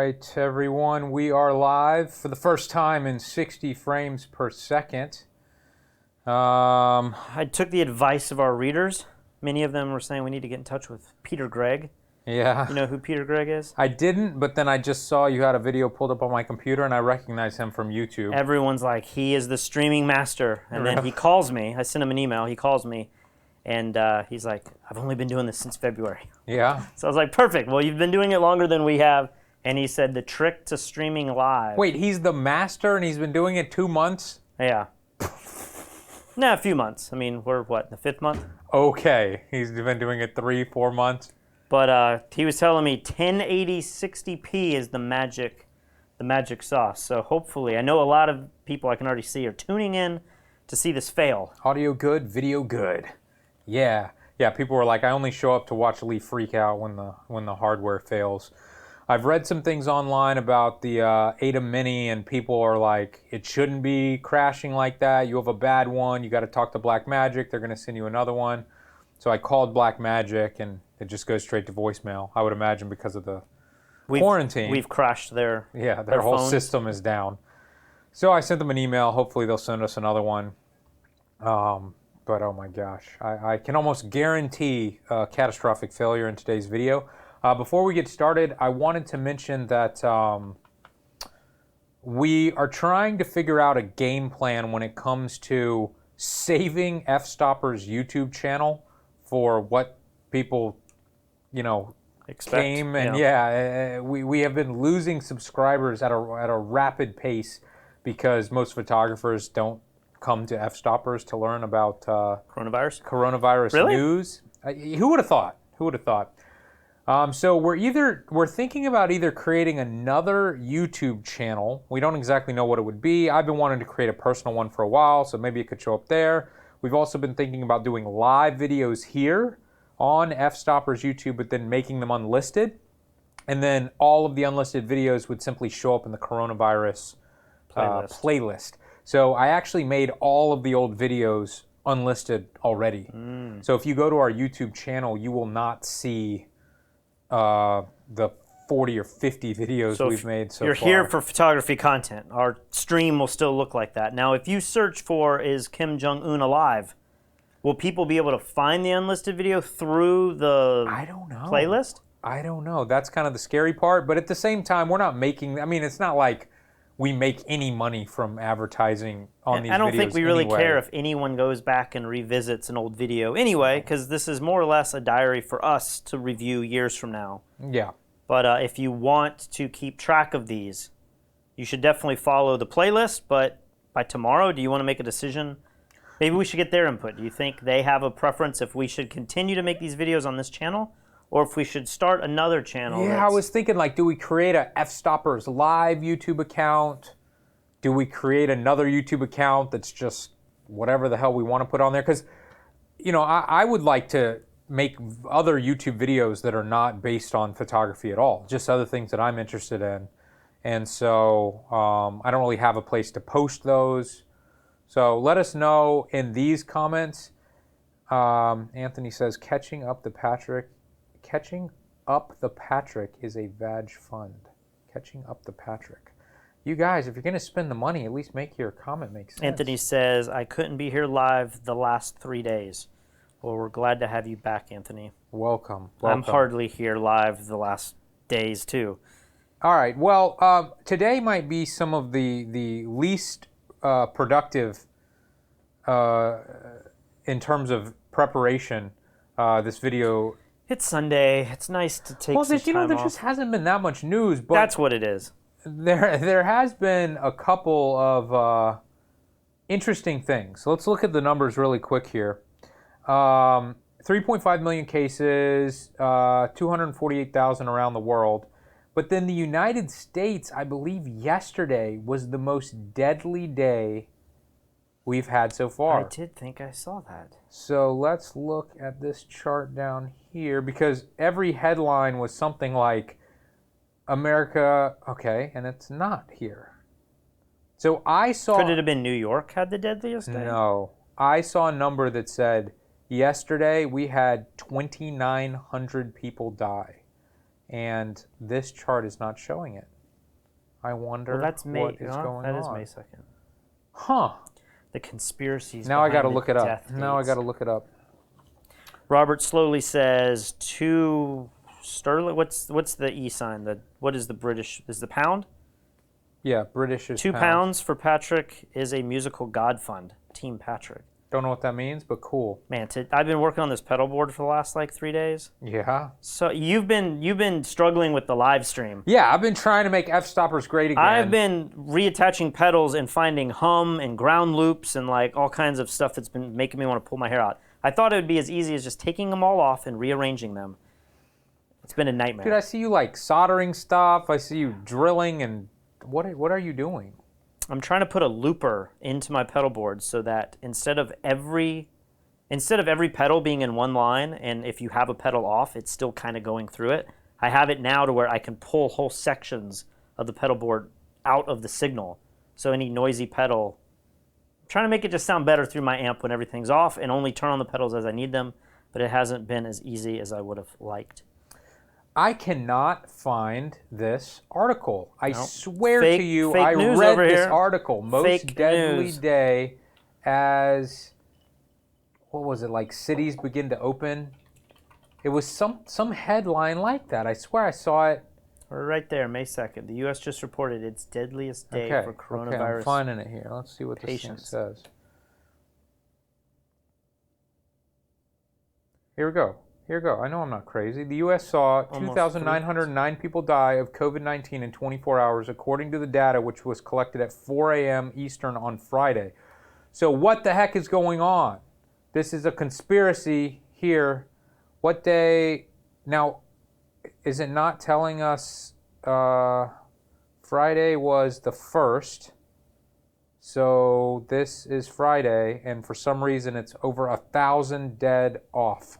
right, everyone, we are live for the first time in 60 frames per second. I took the advice of our readers. Many of them were saying we need to get in touch with Peter Gregg. Yeah. You know who Peter Gregg is? I didn't, but then I just saw you had a video pulled up on my computer, and I recognize him from YouTube. Everyone's like, he is the streaming master. And then he calls me. I sent him an email. He calls me, and he's like, I've only been doing this since February. Yeah. So I was like, perfect. Well, you've been doing it longer than we have. And he said the trick to streaming live. Wait, he's the master, and he's been doing it 2 months? Yeah. No, a few months. I mean, we're what, the 5th month? Okay. He's been doing it 3-4 months? But he was telling me 1080 60p is the magic sauce. So hopefully, I know a lot of people I can already see are tuning in to see this fail. Audio good, video good. Yeah. Yeah, people were like, I only show up to watch Lee freak out when the hardware fails. I've read some things online about the Ada Mini, and people are like, it shouldn't be crashing like that. You have a bad one. You got to talk to Blackmagic. They're going to send you another one. So I called Blackmagic, and it just goes straight to voicemail. I would imagine because of the quarantine. We've crashed their whole phones. system is down. So I sent them an email. Hopefully they'll send us another one. But oh my gosh, I can almost guarantee catastrophic failure in today's video. Before we get started, I wanted to mention that we are trying to figure out a game plan when it comes to saving F-Stopper's YouTube channel for what people, Expect. came. And we have been losing subscribers at a rapid pace because most photographers don't come to F-Stoppers to learn about coronavirus Really? news. Who would have thought? Who would have thought? So we're thinking about either creating another YouTube channel. We don't exactly know what it would be. I've been wanting to create a personal one for a while, so maybe it could show up there. We've also been thinking about doing live videos here on F-Stoppers YouTube, but then making them unlisted. And then all of the unlisted videos would simply show up in the coronavirus playlist. So I actually made all of the old videos unlisted already. So if you go to our YouTube channel, you will not see the 40 or 50 videos we've made so far. You're here for photography content. Our stream will still look like that. Now, if you search for "Is Kim Jong-un alive?" will people be able to find the unlisted video through the playlist? I don't know. That's kind of the scary part. But at the same time, we're not making. I mean, it's not like we make any money from advertising on these videos. I don't think we really anyway. care if anyone goes back and revisits an old video anyway, because this is more or less a diary for us to review years from now. Yeah. But if you want to keep track of these, you should definitely follow the playlist. But by tomorrow, do you want to make a decision? Maybe we should get their input. Do you think they have a preference if we should continue to make these videos on this channel, or if we should start another channel? Yeah, I was thinking, like, do we create a F-Stoppers live YouTube account? Do we create another YouTube account that's just whatever the hell we want to put on there? Because, I would like to make other YouTube videos that are not based on photography at all, just other things that I'm interested in. And so I don't really have a place to post those. So let us know in these comments. Anthony says, catching up the Patrick is a Vag fund. Catching up the Patrick. You guys, if you're going to spend the money, at least make your comment make sense. Anthony says, I couldn't be here live the last 3 days. Well, we're glad to have you back, Anthony. Welcome. I'm hardly here live the last days, too. All right. Well, today might be some of the least productive in terms of preparation. This video. It's Sunday. It's nice to take some time off. There just hasn't been that much news. But that's what it is. There has been a couple of interesting things. So let's look at the numbers really quick here. 3.5 million cases, 248,000 around the world. But then the United States, I believe yesterday, was the most deadly day we've had so far. I did think I saw that. So let's look at this chart down here, because every headline was something like America, okay, and it's not here. So I saw... Could it have been New York had the deadliest day? No. I saw a number that said yesterday we had 2,900 people die. And this chart is not showing it. I wonder Well, that's May. what is going That on. is May 2nd. Huh. The conspiracies. Now I got to behind look the it up. death Now I dates. got to look it up. Robert slowly says 2 sterling. What's the E sign? What is the British? Is the pound? Yeah, British is 2 pounds for Patrick is a musical God fund. Team Patrick. Don't know what that means, but cool. Man, I've been working on this pedal board for the last like 3 days. Yeah. So you've been struggling with the live stream. Yeah, I've been trying to make F-stoppers great again. I've been reattaching pedals and finding hum and ground loops and like all kinds of stuff that's been making me want to pull my hair out. I thought it would be as easy as just taking them all off and rearranging them. It's been a nightmare. Dude, I see you like soldering stuff. I see you drilling, and what are you doing? I'm trying to put a looper into my pedal board so that instead of every pedal being in one line, and if you have a pedal off, it's still kind of going through it. I have it now to where I can pull whole sections of the pedal board out of the signal. So any noisy pedal, I'm trying to make it just sound better through my amp when everything's off and only turn on the pedals as I need them, but it hasn't been as easy as I would have liked. I cannot find this article. I Nope. swear Fake- to you, fake I news read over this here. article. Most Fake deadly news. day as, what was it, like cities begin to open? It was some headline like that. I swear I saw it. We're right there, May 2nd. The U.S. just reported its deadliest day Okay, for okay, coronavirus. I'm finding it here. Let's see what this thing patients. says. Here we go. Here we go. I know I'm not crazy. The U.S. saw Almost 2,909 people die of COVID-19 in 24 hours, according to the data which was collected at 4 a.m. Eastern on Friday. So what the heck is going on? This is a conspiracy here. What day? Now, is it not telling us Friday was the 1st? So this is Friday, and for some reason it's over 1,000 dead off.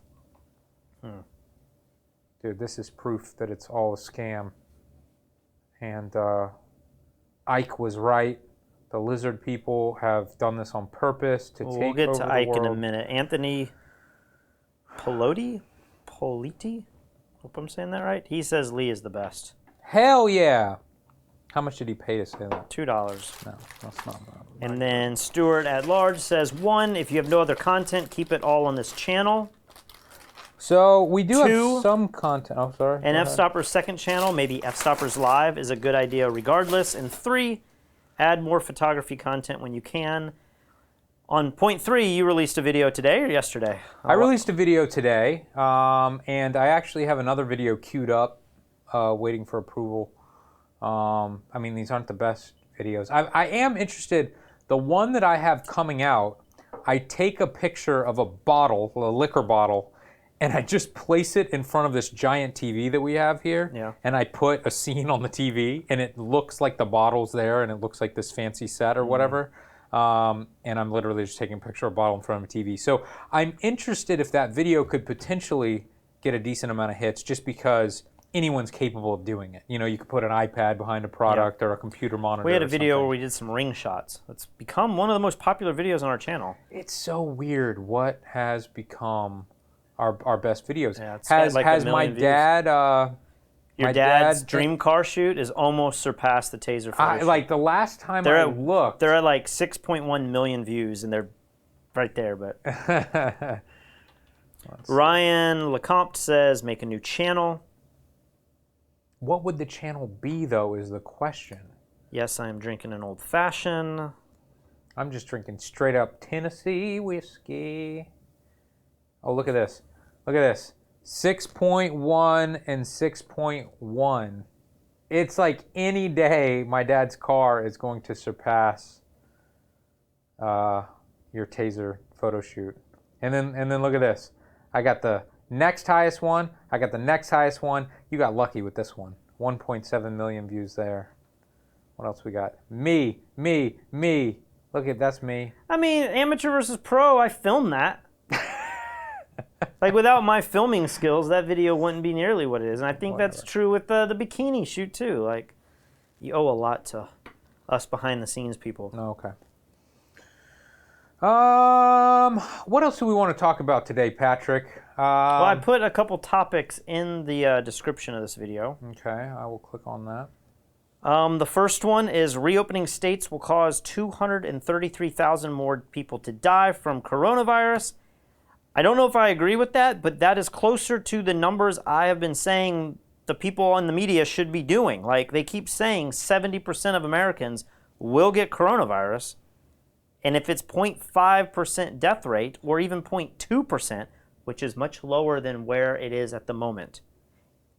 Dude, this is proof that it's all a scam. And Ike was right. The lizard people have done this on purpose to We'll take get over to the Ike world. in a minute. Anthony Politi? Hope I'm saying that right. He says Lee is the best. Hell yeah! How much did he pay to say that? $2. No, that's not bad. And then Stuart at large says 1. If you have no other content, keep it all on this channel. So we do 2, have some content. Oh, sorry. And Go ahead. F-Stopper's second channel, maybe F-Stoppers Live, is a good idea regardless. And 3, add more photography content when you can. On point 3, you released a video today or yesterday? I released a video today, and I actually have another video queued up, waiting for approval. I mean, these aren't the best videos. I am interested. The one that I have coming out, I take a picture of a bottle, a liquor bottle, and I just place it in front of this giant TV that we have here. Yeah. And I put a scene on the TV, and it looks like the bottle's there, and it looks like this fancy set or whatever. And I'm literally just taking a picture of a bottle in front of a TV. So I'm interested if that video could potentially get a decent amount of hits, just because anyone's capable of doing it. You know, you could put an iPad behind a product or a computer monitor. We had a or video something. where we did some ring shots. It's become one of the most popular videos on our channel. It's so weird what has become our best videos. Yeah, it's got like a has my million views. dad Your my dad's dad- dream car shoot is almost surpassed the Taser photo shoot. like the last time They're I at- looked. They're at like 6.1 million views, and they're right there. But Ryan Lecomte says, make a new channel. What would the channel be, though, is the question. Yes, I am drinking an old fashioned. I'm just drinking straight up Tennessee whiskey. Oh, look at this. Look at this. 6.1 and 6.1. It's like any day my dad's car is going to surpass your Taser photo shoot. And then look at this. I got the next highest one. I got the next highest one. You got lucky with this one. 1.7 million views there. What else we got? Me. Look at, that's me. I mean, amateur versus pro, I filmed that. Like, without my filming skills, that video wouldn't be nearly what it is. And I think that's true with the bikini shoot, too. Like, you owe a lot to us behind-the-scenes people. Okay. What else do we want to talk about today, Patrick? Well, I put a couple topics in the description of this video. Okay, I will click on that. The first one is reopening states will cause 233,000 more people to die from coronavirus. I don't know if I agree with that, but that is closer to the numbers I have been saying the people in the media should be doing. Like, they keep saying 70% of Americans will get coronavirus. And if it's 0.5% death rate, or even 0.2%, which is much lower than where it is at the moment,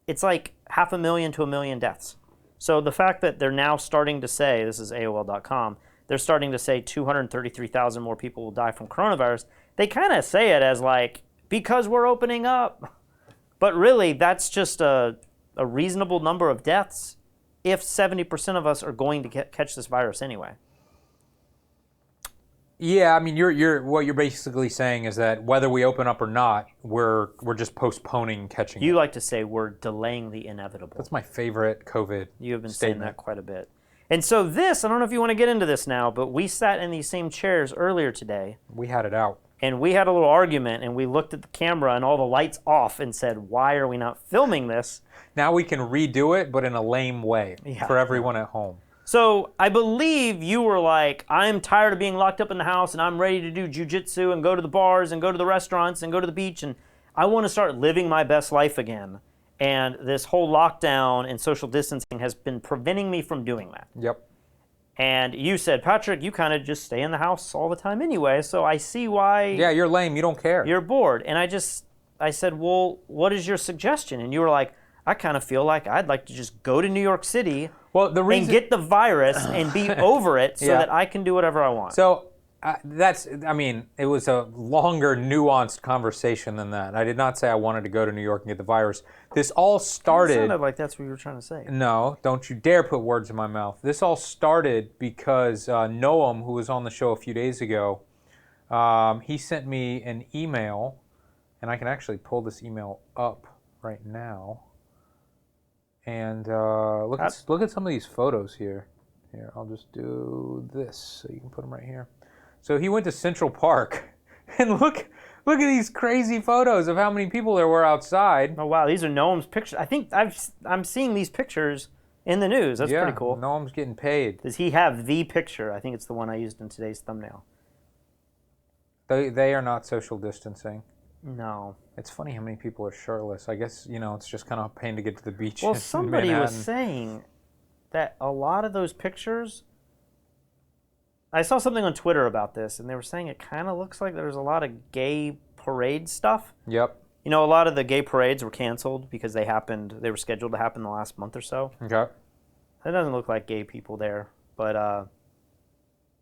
it's like 500,000 to 1 million deaths. So the fact that they're now starting to say, this is AOL.com, they're starting to say 233,000 more people will die from coronavirus, they kind of say it as like, because we're opening up. But really, that's just a reasonable number of deaths if 70% of us are going to catch this virus anyway. Yeah, I mean, you're what you're basically saying is that whether we open up or not, we're just postponing catching You it. like to say we're delaying the inevitable. That's my favorite COVID You have been statement. saying that quite a bit. And so this, I don't know if you want to get into this now, but we sat in these same chairs earlier today, We had it out. and we had a little argument, and we looked at the camera and all the lights off and said, why are we not filming this? Now we can redo it, but in a lame way Yeah. for everyone at home. So I believe you were like, I'm tired of being locked up in the house, and I'm ready to do jujitsu and go to the bars and go to the restaurants and go to the beach, and I want to start living my best life again. And this whole lockdown and social distancing has been preventing me from doing that. Yep. And you said, Patrick, you kind of just stay in the house all the time anyway, so I see why Yeah, you're lame. You don't care. you're bored. And I said, well, what is your suggestion? And you were like, I kind of feel like I'd like to just go to New York City well, the and reason get the virus and be over it so Yeah. that I can do whatever I want. So it was a longer, nuanced conversation than that. I did not say I wanted to go to New York and get the virus. This all It started. sounded like that's what you were trying to say. No, don't you dare put words in my mouth. This all started because Noam, who was on the show a few days ago, he sent me an email, and I can actually pull this email up right now. And look at some of these photos here. Here, I'll just do this so you can put them right here. So he went to Central Park, and look at these crazy photos of how many people there were outside. Oh, wow, these are Noam's pictures. I think I'm seeing these pictures in the news. That's Yeah, pretty cool. Noam's getting paid. Does he have the picture? I think it's the one I used in today's thumbnail. They are not social distancing. No. It's funny how many people are shirtless. I guess, it's just kind of a pain to get to the beach. Well, in somebody was Manhattan. saying that a lot of those pictures, I saw something on Twitter about this, and they were saying it kind of looks like there's a lot of gay parade stuff. Yep. A lot of the gay parades were canceled because they were scheduled to happen the last month or so. Okay. It doesn't look like gay people there, but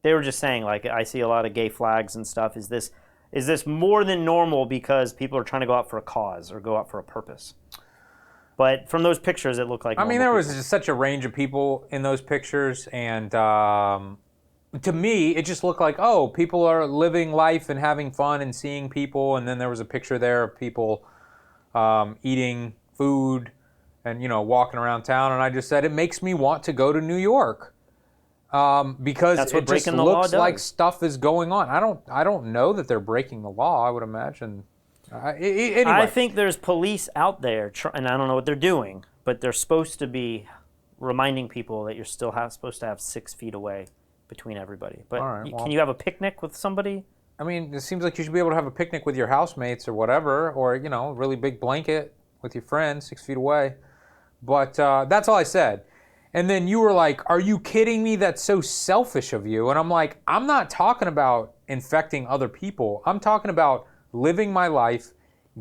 they were just saying, like, I see a lot of gay flags and stuff. Is this more than normal because people are trying to go out for a cause or go out for a purpose? But from those pictures, it looked like I mean, normal there was people. just such a range of people in those pictures, and to me, it just looked like, oh, people are living life and having fun and seeing people, and then there was a picture there of people eating food and, walking around town, and I just said, it makes me want to go to New York. Because That's what it just breaking the law looks like does. stuff is going on. I don't know that they're breaking the law. I would imagine. Anyway, I think there's police out there, and I don't know what they're doing, but they're supposed to be reminding people that you're still supposed to have 6 feet away between everybody. But All right, well. can you have a picnic with somebody? I mean, it seems like you should be able to have a picnic with your housemates or whatever, or a really big blanket with your friends 6 feet away. But that's all I said. And then you were like, are you kidding me? That's so selfish of you. And I'm like, I'm not talking about infecting other people. I'm talking about living my life,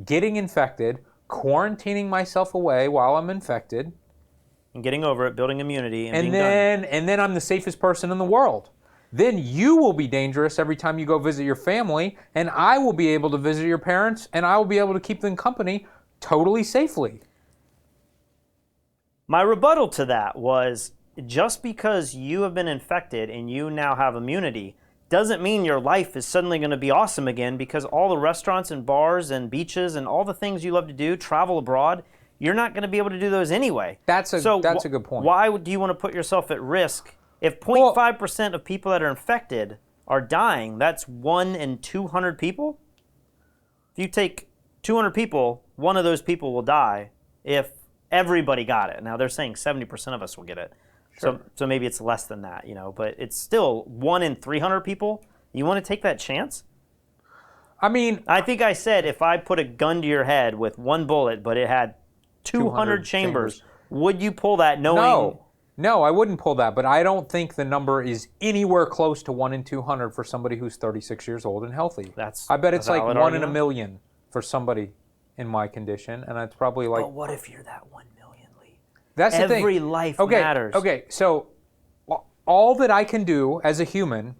getting infected, quarantining myself away while I'm infected. And getting over it, building immunity, and being done. And then I'm the safest person in the world. Then you will be dangerous every time you go visit your family, and I will be able to visit your parents, and I will be able to keep them company totally safely. My rebuttal to that was, just because you have been infected and you now have immunity doesn't mean your life is suddenly going to be awesome again, because all the restaurants and bars and beaches and all the things you love to do, travel abroad, you're not going to be able to do those anyway. That's a good point. Why do you want to put yourself at risk? If 0.5% of people that are infected are dying, that's 1 in 200 people. If you take 200 people, one of those people will die if everybody got it. Now, they're saying 70% of us will get it. So maybe it's less than that, but it's still 1 in 300 people. You want to take that chance? I mean, I think I said if I put a gun to your head with 1 bullet, but it had 200 chambers, would you pull that knowing? No, I wouldn't pull that, but I don't think the number is anywhere close to 1 in 200 for somebody who's 36 years old and healthy. I bet it's like 1 argument. in a million for somebody in my condition, and it's probably like... But what if you're that 1 million, Lee? That's the thing. Every life matters. Okay, so all that I can do as a human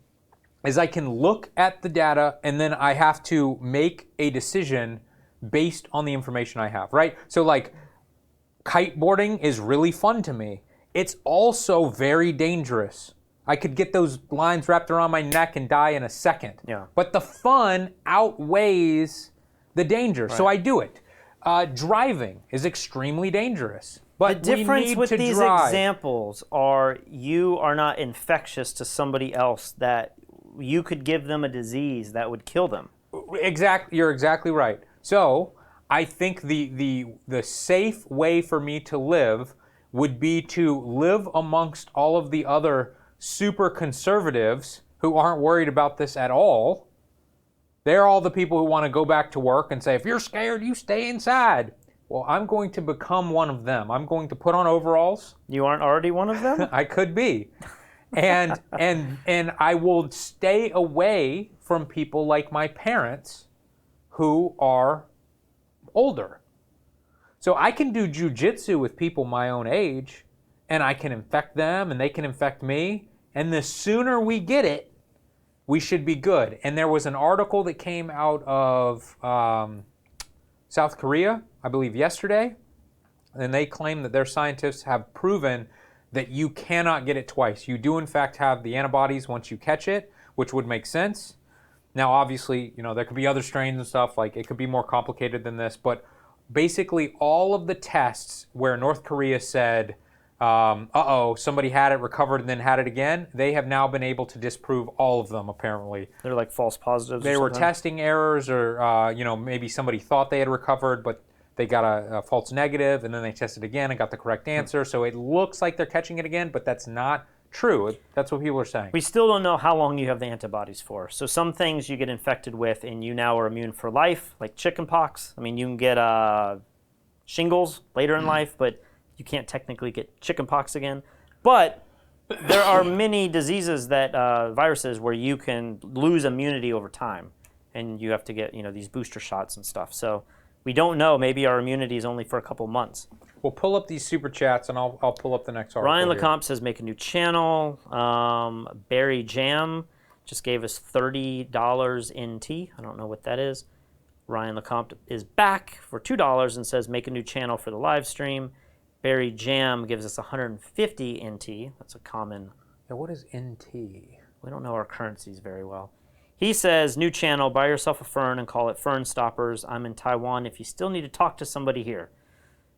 is I can look at the data, and then I have to make a decision based on the information I have, right? So like, kiteboarding is really fun to me. It's also very dangerous. I could get those lines wrapped around my neck and die in a second. Yeah. But the fun outweighs the danger, so I do it. Driving is extremely dangerous. But the difference with these drive. examples are you are not infectious to somebody else that you could give them a disease that would kill them. Exactly, you're exactly right. So I think the safe way for me to live would be to live amongst all of the other super conservatives who aren't worried about this at all. They're all the people who want to go back to work and say, if you're scared, you stay inside. Well, I'm going to become one of them. I'm going to put on overalls. You aren't already one of them? I could be. And I will stay away from people like my parents who are older. So I can do jujitsu with people my own age, and I can infect them, and they can infect me. And the sooner we get it, we should be good. And there was an article that came out of South Korea, I believe yesterday, and they claim that their scientists have proven that you cannot get it twice. You do in fact have the antibodies once you catch it, which would make sense. Now obviously, there could be other strains and stuff, like it could be more complicated than this, but basically all of the tests where North Korea said, somebody had it, recovered, and then had it again, they have now been able to disprove all of them, apparently. They're like false positives. They were testing errors, or maybe somebody thought they had recovered, but they got a false negative, and then they tested again and got the correct answer. So it looks like they're catching it again, but that's not true. That's what people are saying. We still don't know how long you have the antibodies for. So some things you get infected with and you now are immune for life, like chickenpox. I mean, you can get shingles later in life, but you can't technically get chickenpox again. But there are many diseases that viruses where you can lose immunity over time, and you have to get these booster shots and stuff. So we don't know. Maybe our immunity is only for a couple months. We'll pull up these super chats, and I'll pull up the next article. Ryan Lecomte says make a new channel. Barry Jam just gave us $30 NT. I don't know what that is. Ryan Lecomte is back for $2 and says make a new channel for the live stream. Barry Jam gives us 150 NT. That's a common. Yeah, what is NT? We don't know our currencies very well. He says, new channel, buy yourself a fern and call it Fern Stoppers. I'm in Taiwan if you still need to talk to somebody here.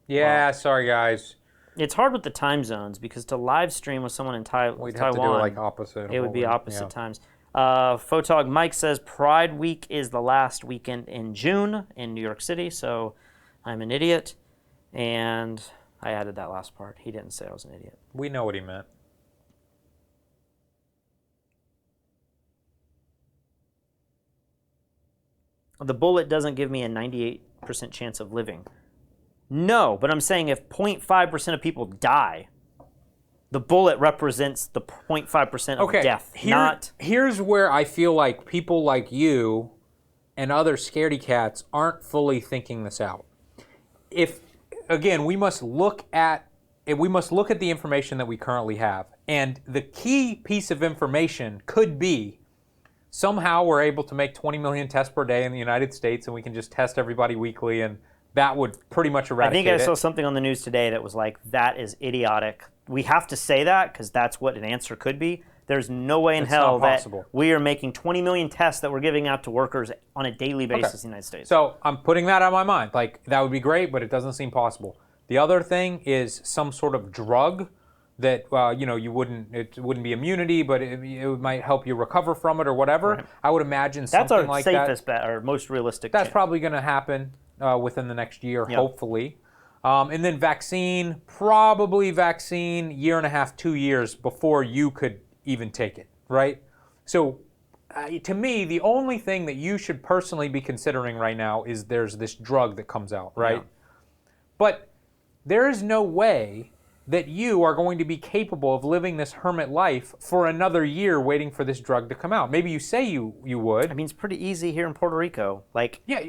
Yeah, sorry guys. It's hard with the time zones because to live stream with someone in Taiwan, We'd have to do it like opposite. It would be opposite times. Photog Mike says Pride Week is the last weekend in June in New York City, so I'm an idiot. And I added that last part. He didn't say I was an idiot. We know what he meant. The bullet doesn't give me a 98% chance of living. No, but I'm saying if 0.5% of people die, the bullet represents the 0.5% of death. Here's where I feel like people like you and other scaredy cats aren't fully thinking this out. We must look at the information that we currently have. And the key piece of information could be somehow we're able to make 20 million tests per day in the United States and we can just test everybody weekly, and that would pretty much eradicate it. I think I saw something on the news today that was like, that is idiotic. We have to say that because that's what an answer could be. There's no way in hell that we are making 20 million tests that we're giving out to workers on a daily basis in the United States. So I'm putting that on my mind. Like, that would be great, but it doesn't seem possible. The other thing is some sort of drug that it wouldn't be immunity, but it might help you recover from it or whatever. Right. I would imagine something like that. That's our safest bet, or most realistic. That's probably going to happen within the next year, hopefully. And then probably vaccine, year and a half, 2 years before you could even take it, right? So to me, the only thing that you should personally be considering right now is there's this drug that comes out, right? Yeah. But there is no way that you are going to be capable of living this hermit life for another year waiting for this drug to come out. Maybe you say you would. I mean, it's pretty easy here in Puerto Rico. Like, Yeah,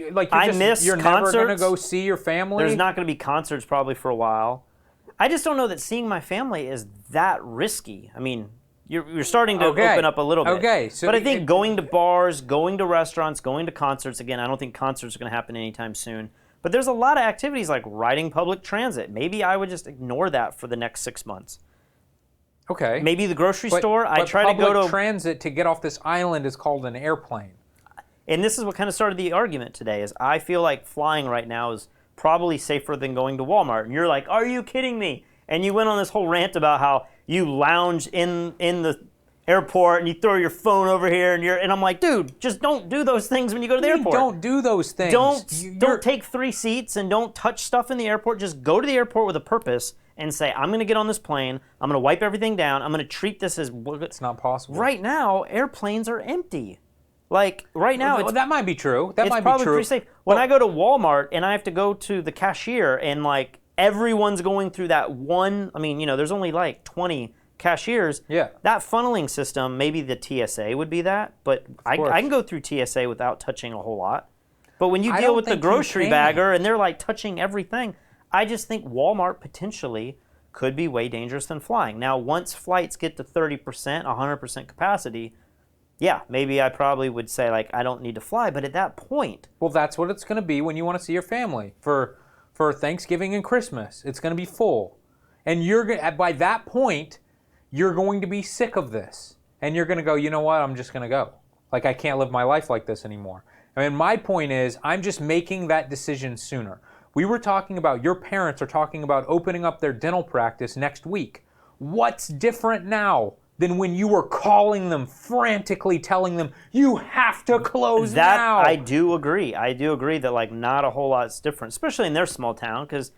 miss you're never going to concerts. go see your family. There's not going to be concerts probably for a while. I just don't know that seeing my family is that risky. I mean, you're starting to open up a little bit. Okay, so but I think going to bars, going to restaurants, going to concerts, again, I don't think concerts are going to happen anytime soon. But there's a lot of activities like riding public transit. Maybe I would just ignore that for the next 6 months. Okay. Maybe the grocery store. I But try to go public to transit to get off this island is called an airplane. And this is what kind of started the argument today is I feel like flying right now is probably safer than going to Walmart. And you're like, are you kidding me? And you went on this whole rant about how you lounge in the airport and you throw your phone over here and I'm like, dude, just don't do those things when you go to the airport. Don't do those things. Don't take 3 seats and don't touch stuff in the airport. Just go to the airport with a purpose and say, I'm going to get on this plane. I'm going to wipe everything down. I'm going to treat this as It's not possible. Right now, airplanes are empty. Like right now, Well, that might be true. That it's might be probably true. pretty safe. When I go to Walmart and I have to go to the cashier and like everyone's going through that one, I mean, there's only like 20 cashiers. Yeah. That funneling system, maybe the TSA would be that, but I can go through TSA without touching a whole lot. But when you I deal don't with the think you grocery can. bagger and they're like touching everything, I just think Walmart potentially could be way dangerous than flying. Now, once flights get to 30%, 100% capacity, yeah, maybe I probably would say like I don't need to fly, but at that point, Well, that's what it's going to be when you want to see your family for Thanksgiving and Christmas. It's going to be full, and by that point, you're going to be sick of this, and you're going to go, you know what? I'm just going to go. Like I can't live my life like this anymore. I mean, my point is, I'm just making that decision sooner. We were talking about your parents are talking about opening up their dental practice next week. What's different now than when you were calling them frantically, telling them you have to close now? I do agree. I do agree that like not a whole lot's different, especially in their small town, because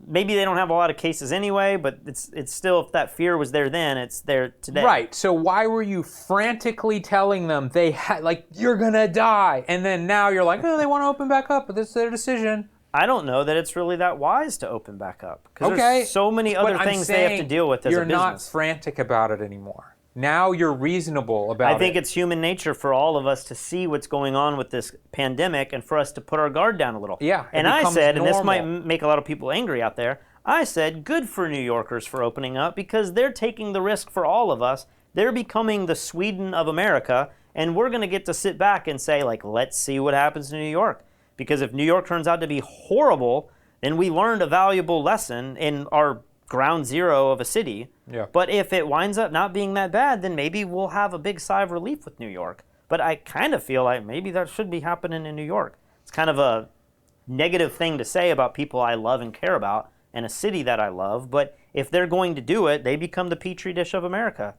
maybe they don't have a lot of cases anyway. But it's still, if that fear was there then, it's there today. Right. So why were you frantically telling them like you're gonna die, and then now you're like, oh, they want to open back up, but this is their decision. I don't know that it's really that wise to open back up because Okay. there's so many other But I'm things they have to saying deal with as a You're not business. frantic about it anymore. Now you're reasonable about it. I think it's human nature for all of us to see what's going on with this pandemic and for us to put our guard down a little. Yeah, it And I becomes said, and this normal. might make a lot of people angry out there, I said, good for New Yorkers for opening up because they're taking the risk for all of us. They're becoming the Sweden of America, and we're going to get to sit back and say, like, let's see what happens to New York. Because if New York turns out to be horrible, then we learned a valuable lesson in our ground zero of a city. Yeah. But if it winds up not being that bad, then maybe we'll have a big sigh of relief with New York. But I kind of feel like maybe that should be happening in New York. It's kind of a negative thing to say about people I love and care about and a city that I love. But if they're going to do it, they become the petri dish of America.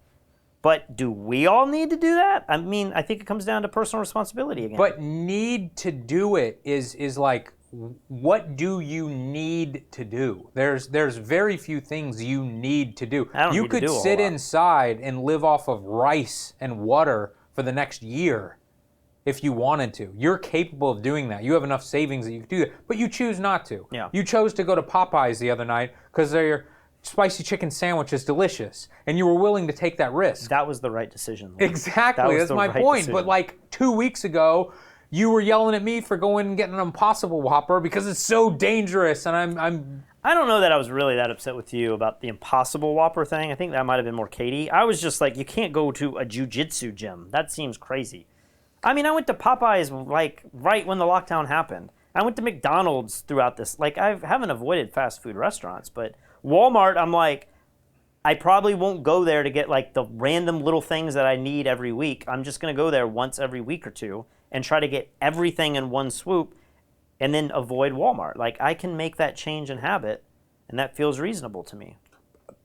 But do we all need to do that? I mean, I think it comes down to personal responsibility again. But need to do it is like, what do you need to do? There's very few things you need to do. I don't You need to could do a whole sit lot. inside and live off of rice and water for the next year if you wanted to. You're capable of doing that. You have enough savings that you could do that, but you choose not to. Yeah. You chose to go to Popeyes the other night because their spicy chicken sandwich is delicious, and you were willing to take that risk. that was the right decision. Exactly, That was that's the my right point. decision. But like 2 weeks ago, you were yelling at me for going and getting an Impossible Whopper because it's so dangerous, and I'm I don't know that I was really that upset with you about the Impossible Whopper thing. I think that might have been more Katie. I was just like, you can't go to a jiu-jitsu gym. That seems crazy. I mean, I went to Popeyes like right when the lockdown happened. I went to McDonald's throughout this. Like, I haven't avoided fast food restaurants, but Walmart, I'm like, I probably won't go there to get like the random little things that I need every week. I'm just going to go there once every week or two and try to get everything in one swoop and then avoid Walmart. Like, I can make that change in habit, and that feels reasonable to me.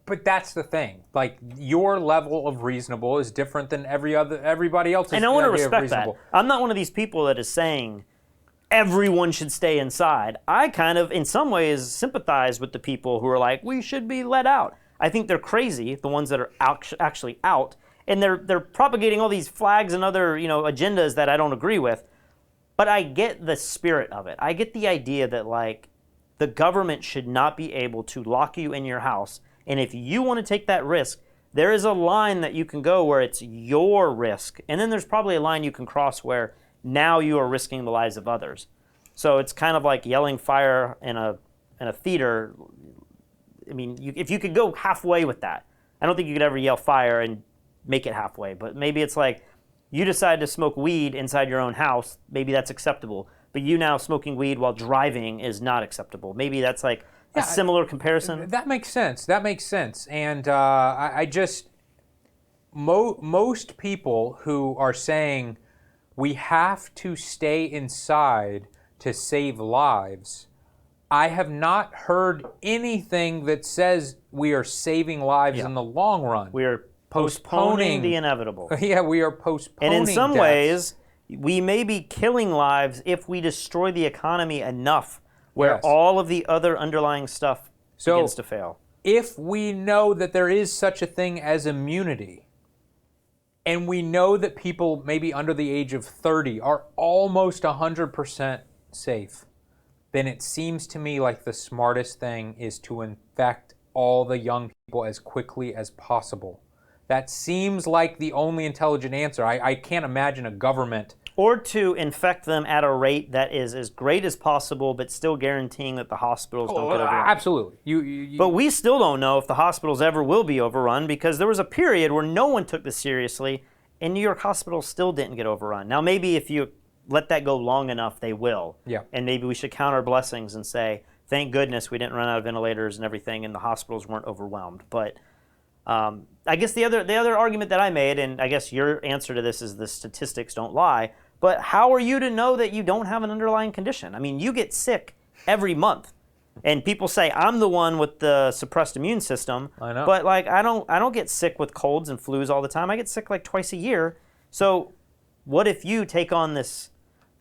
But that's the thing. Like, your level of reasonable is different than everybody else's. And I want to idea of respect that. reasonable. I'm not one of these people that is saying, everyone should stay inside. I kind of, in some ways, sympathize with the people who are like, we should be let out. I think they're crazy, the ones that are actually out, and they're propagating all these flags and other agendas that I don't agree with. But I get the spirit of it. I get the idea that like the government should not be able to lock you in your house, and if you want to take that risk, there is a line that you can go where it's your risk, and then there's probably a line you can cross where now you are risking the lives of others. So it's kind of like yelling fire in a theater. I mean, if you could go halfway with that, I don't think you could ever yell fire and make it halfway. But maybe it's like you decide to smoke weed inside your own house. Maybe that's acceptable. But you now smoking weed while driving is not acceptable. Maybe that's like a similar comparison. That makes sense. That makes sense. And most people who are saying we have to stay inside to save lives, I have not heard anything that says we are saving lives in the long run. We are postponing the inevitable. Yeah, we are postponing And in some deaths. ways, we may be killing lives if we destroy the economy enough where all of the other underlying stuff begins to fail. If we know that there is such a thing as immunity, and we know that people maybe under the age of 30 are almost 100% safe, then it seems to me like the smartest thing is to infect all the young people as quickly as possible. That seems like the only intelligent answer. I can't imagine a government... Or to infect them at a rate that is as great as possible, but still guaranteeing that the hospitals don't get overrun. Absolutely. But we still don't know if the hospitals ever will be overrun, because there was a period where no one took this seriously, and New York hospitals still didn't get overrun. Now, maybe if you let that go long enough, they will. Yeah. And maybe we should count our blessings and say, thank goodness we didn't run out of ventilators and everything, and the hospitals weren't overwhelmed. But I guess the other argument that I made, and I guess your answer to this is the statistics don't lie, but how are you to know that you don't have an underlying condition? I mean, you get sick every month, and people say I'm the one with the suppressed immune system. I know. But like I don't get sick with colds and flus all the time. I get sick like twice a year. So what if you take on this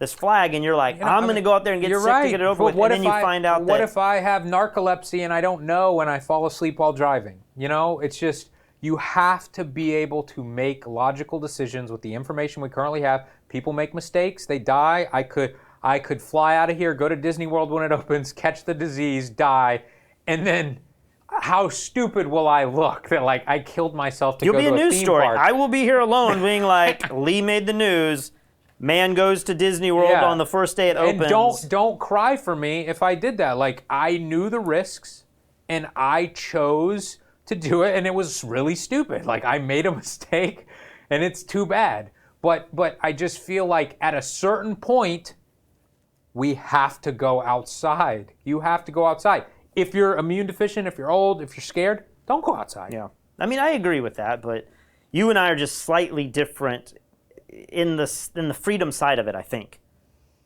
flag and you're like, I'm going to go out there and get sick to get it over with, and then you find out what if I have narcolepsy and I don't know when I fall asleep while driving? It's just you have to be able to make logical decisions with the information we currently have. People make mistakes, they die. I could fly out of here, go to Disney World when it opens, catch the disease, die, and then how stupid will I look that like I killed myself to go to a theme park? You'll be a news story. I will be here alone being like, Lee made the news. Man goes to Disney World on the first day it opens. And don't cry for me if I did that. Like, I knew the risks, and I chose to do it, and it was really stupid. Like, I made a mistake, and it's too bad. But I just feel like at a certain point, we have to go outside. You have to go outside. If you're immune deficient, if you're old, if you're scared, don't go outside. Yeah. I mean, I agree with that, but you and I are just slightly different in the freedom side of it, I think.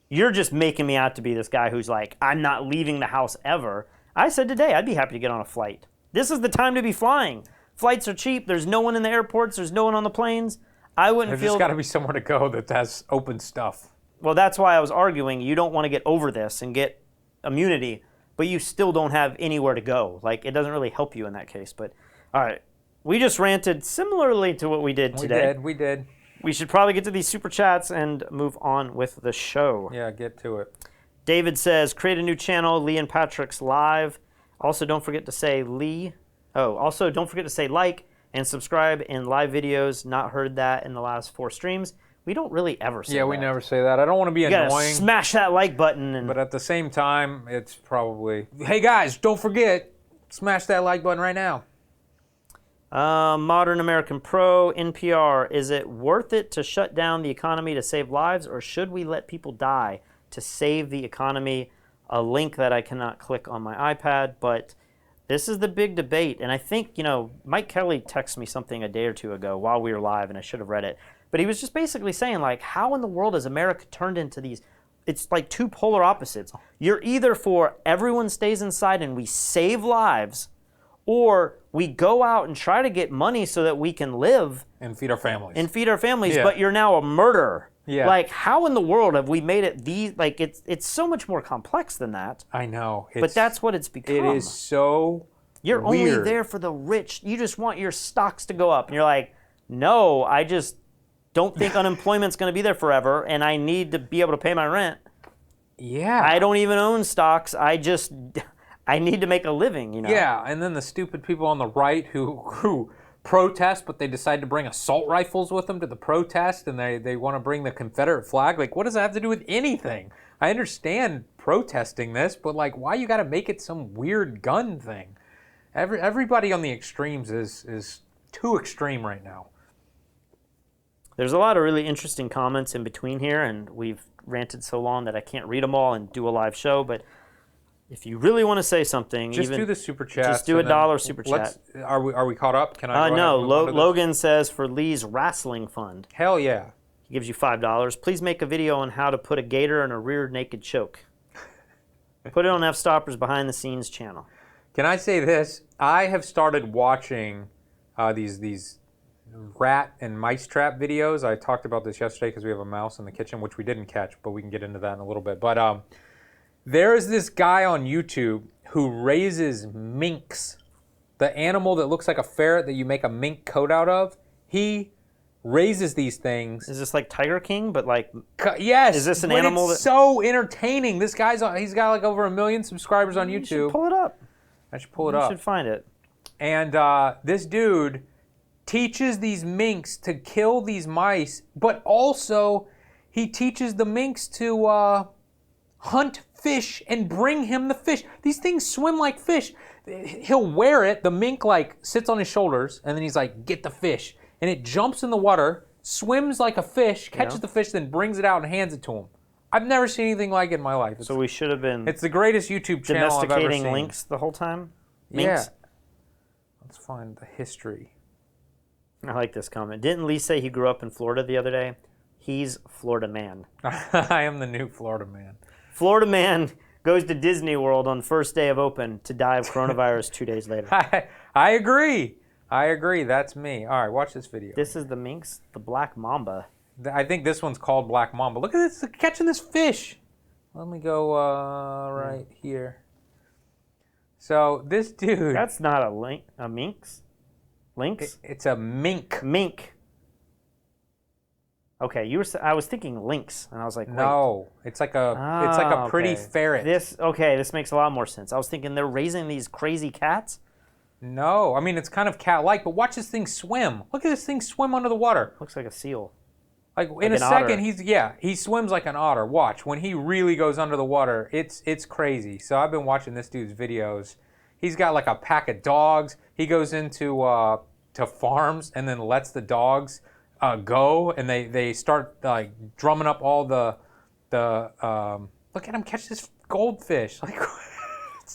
You're just making me out to be this guy who's like, I'm not leaving the house ever. I said today I'd be happy to get on a flight. This is the time to be flying. Flights are cheap. There's no one in the airports. There's no one on the planes. I wouldn't There's feel... just got to be somewhere to go that has open stuff. Well, that's why I was arguing you don't want to get over this and get immunity, but you still don't have anywhere to go. Like, it doesn't really help you in that case. But, all right. We just ranted similarly to what we did today. We did. We should probably get to these super chats and move on with the show. Yeah, get to it. David says, create a new channel, Lee and Patrick's Live. Also, don't forget to say don't forget to say like and subscribe in live videos. Not heard that in the last 4 streams. We don't really ever say that. Yeah, we never say that. I don't want to be annoying. Smash that like button. But at the same time, it's probably, hey guys, don't forget, smash that like button right now. Modern American Pro, NPR, is it worth it to shut down the economy to save lives, or should we let people die to save the economy? A link that I cannot click on my iPad, but this is the big debate. And I think, Mike Kelly texted me something a day or two ago while we were live, and I should have read it. But he was just basically saying, like, how in the world has America turned into these, it's like two polar opposites. You're either for everyone stays inside and we save lives, or we go out and try to get money so that we can live and feed our families. but you're now a murderer. Yeah. Like, how in the world have we made it these? Like, it's so much more complex than that. I know. But that's what it's become. It is so You're weird. only there for the rich. You just want your stocks to go up. And you're like, no, I just don't think unemployment's going to be there forever, and I need to be able to pay my rent. Yeah. I don't even own stocks. I need to make a living, you know? Yeah, and then the stupid people on the right who protest, but they decide to bring assault rifles with them to the protest, and they want to bring the Confederate flag. Like, what does that have to do with anything? I understand protesting this, but like, why you got to make it some weird gun thing? Everybody on the extremes is too extreme right now. There's a lot of really interesting comments in between here, and we've ranted so long that I can't read them all and do a live show, but if you really want to say something, Just do the super chat. Just do a $1 super chat. Are we caught up? Can I? Go no. ahead and move on to this? Logan says for Lee's wrestling fund, Hell yeah. he gives you $5. Please make a video on how to put a gator in a rear naked choke. Put it on F Stoppers behind the scenes channel. Can I say this? I have started watching these rat and mice trap videos. I talked about this yesterday because we have a mouse in the kitchen, which we didn't catch, but we can get into that in a little bit. But there is this guy on YouTube who raises minks, the animal that looks like a ferret that you make a mink coat out of. He raises these things. Is this like Tiger King, but like? Yes. Is this an but animal it's so entertaining. This guy's he's got like over 1 million subscribers on You YouTube. should pull it up. I should pull it You up. should find it. And this dude teaches these minks to kill these mice, but also he teaches the minks to hunt fish and bring him the fish. These things swim like fish. He'll wear it. The mink like sits on his shoulders, and then he's like, "Get the fish," and it jumps in the water, swims like a fish, catches the fish, then brings it out and hands it to him. I've never seen anything like it in my life. So we should have been It's the greatest YouTube channel I've ever domesticating seen. lynx the whole time. Yeah. Minks? Let's find the history. I like this comment. Didn't Lee say he grew up in Florida the other day? He's Florida man. I am the new Florida man. Florida man goes to Disney World on first day of open to die of coronavirus 2 days later. I agree. I agree. That's me. All right, watch this video. This is the minx, the black mamba. I think this one's called Black Mamba. Look at this, catching this fish. Let me go right here. So this dude. That's not a minx? Lynx? It's a mink. Mink. Okay, I was thinking lynx, and I was like, wait. No, it's like a pretty okay. ferret. This makes a lot more sense. I was thinking they're raising these crazy cats. No, I mean it's kind of cat-like, but watch this thing swim. Look at this thing swim under the water. Looks like a seal. Like in a an otter. second, he swims like an otter. Watch when he really goes under the water. It's crazy. So I've been watching this dude's videos. He's got like a pack of dogs. He goes into to farms and then lets the dogs go, and they start like drumming up all the look at him catch this goldfish. Like,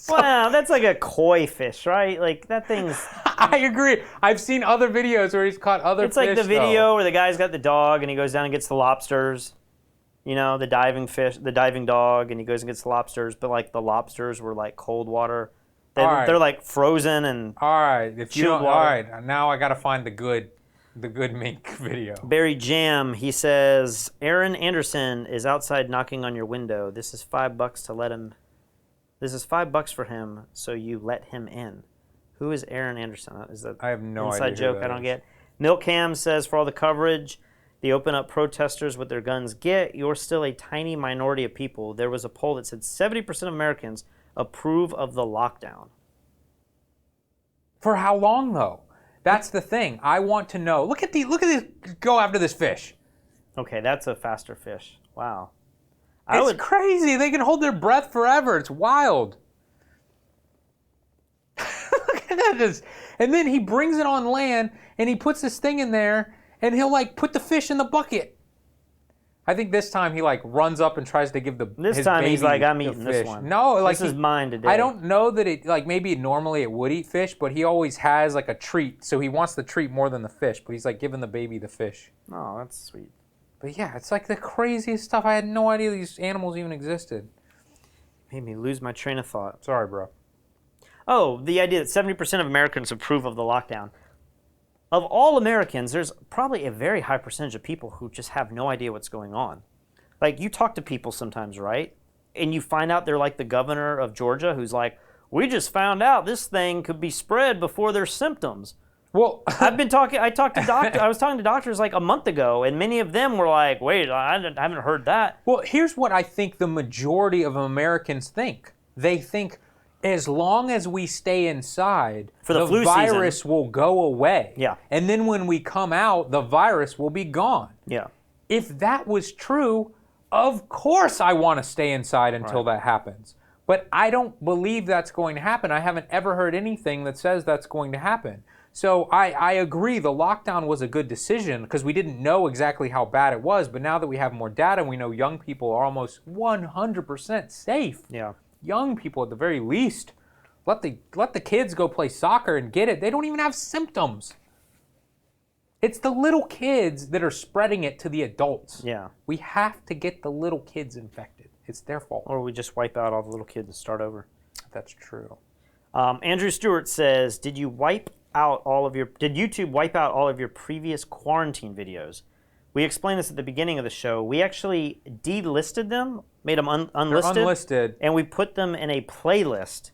Wow, that's like a koi fish, right? Like that thing's. I agree. I've seen other videos where he's caught other It's fish. like the video though. where the guy's got the dog and he goes down and gets the lobsters. You know, the diving fish, the diving dog, and he goes and gets the lobsters. But like the lobsters were like cold water. All right. They're like frozen and. All right, if you Chilled don't, all water. right, now I gotta find the good mink video. Barry Jam, he says, Aaron Anderson is outside knocking on your window. This is $5 to let him. This is $5 for him, so you let him in. Who is Aaron Anderson? Is that I have no inside idea who joke that I don't is. get? Milkham says, for all the coverage, the open up protesters with their guns get, you're still a tiny minority of people. There was a poll that said 70% of Americans approve of the lockdown. For how long though? That's the thing. I want to know. Look at this. Go after this fish. Okay, that's a faster fish. Wow. It's crazy. They can hold their breath forever. It's wild. Look at this. And then he brings it on land and he puts this thing in there and he'll like put the fish in the bucket. I think this time he like runs up and tries to give This his time he's baby like, I'm the eating this fish. one. No, like This is mine today. I don't know that it like maybe normally it would eat fish, but he always has like a treat. So he wants the treat more than the fish, but he's like giving the baby the fish. Oh, that's sweet. But yeah, it's like the craziest stuff. I had no idea these animals even existed. Made me lose my train of thought. Sorry, bro. Oh, the idea that 70% of Americans approve of the lockdown. of all Americans, there's probably a very high percentage of people who just have no idea what's going on. Like, you talk to people sometimes, right? And you find out they're like the governor of Georgia who's like, we just found out this thing could be spread before there's symptoms. Well, I was talking to doctors like a month ago, and many of them were like, wait, I haven't heard that. well, here's what I think the majority of Americans think. They think as long as we stay inside, For the flu virus season. will go away. Yeah. And then when we come out, the virus will be gone. Yeah. If that was true, of course I want to stay inside until that happens. But I don't believe that's going to happen. I haven't ever heard anything that says that's going to happen. So I agree the lockdown was a good decision because we didn't know exactly how bad it was. But now that we have more data, we know young people are almost 100% safe. Yeah. Young people at the very least. Let the kids go play soccer and get it. They don't even have symptoms. It's the little kids that are spreading it to the adults. Yeah. We have to get the little kids infected. It's their fault. Or we just wipe out all the little kids and start over. That's true. Andrew Stewart says, did YouTube wipe out all of your previous quarantine videos? We explained this at the beginning of the show. We actually delisted them, made them unlisted. They're unlisted. And we put them in a playlist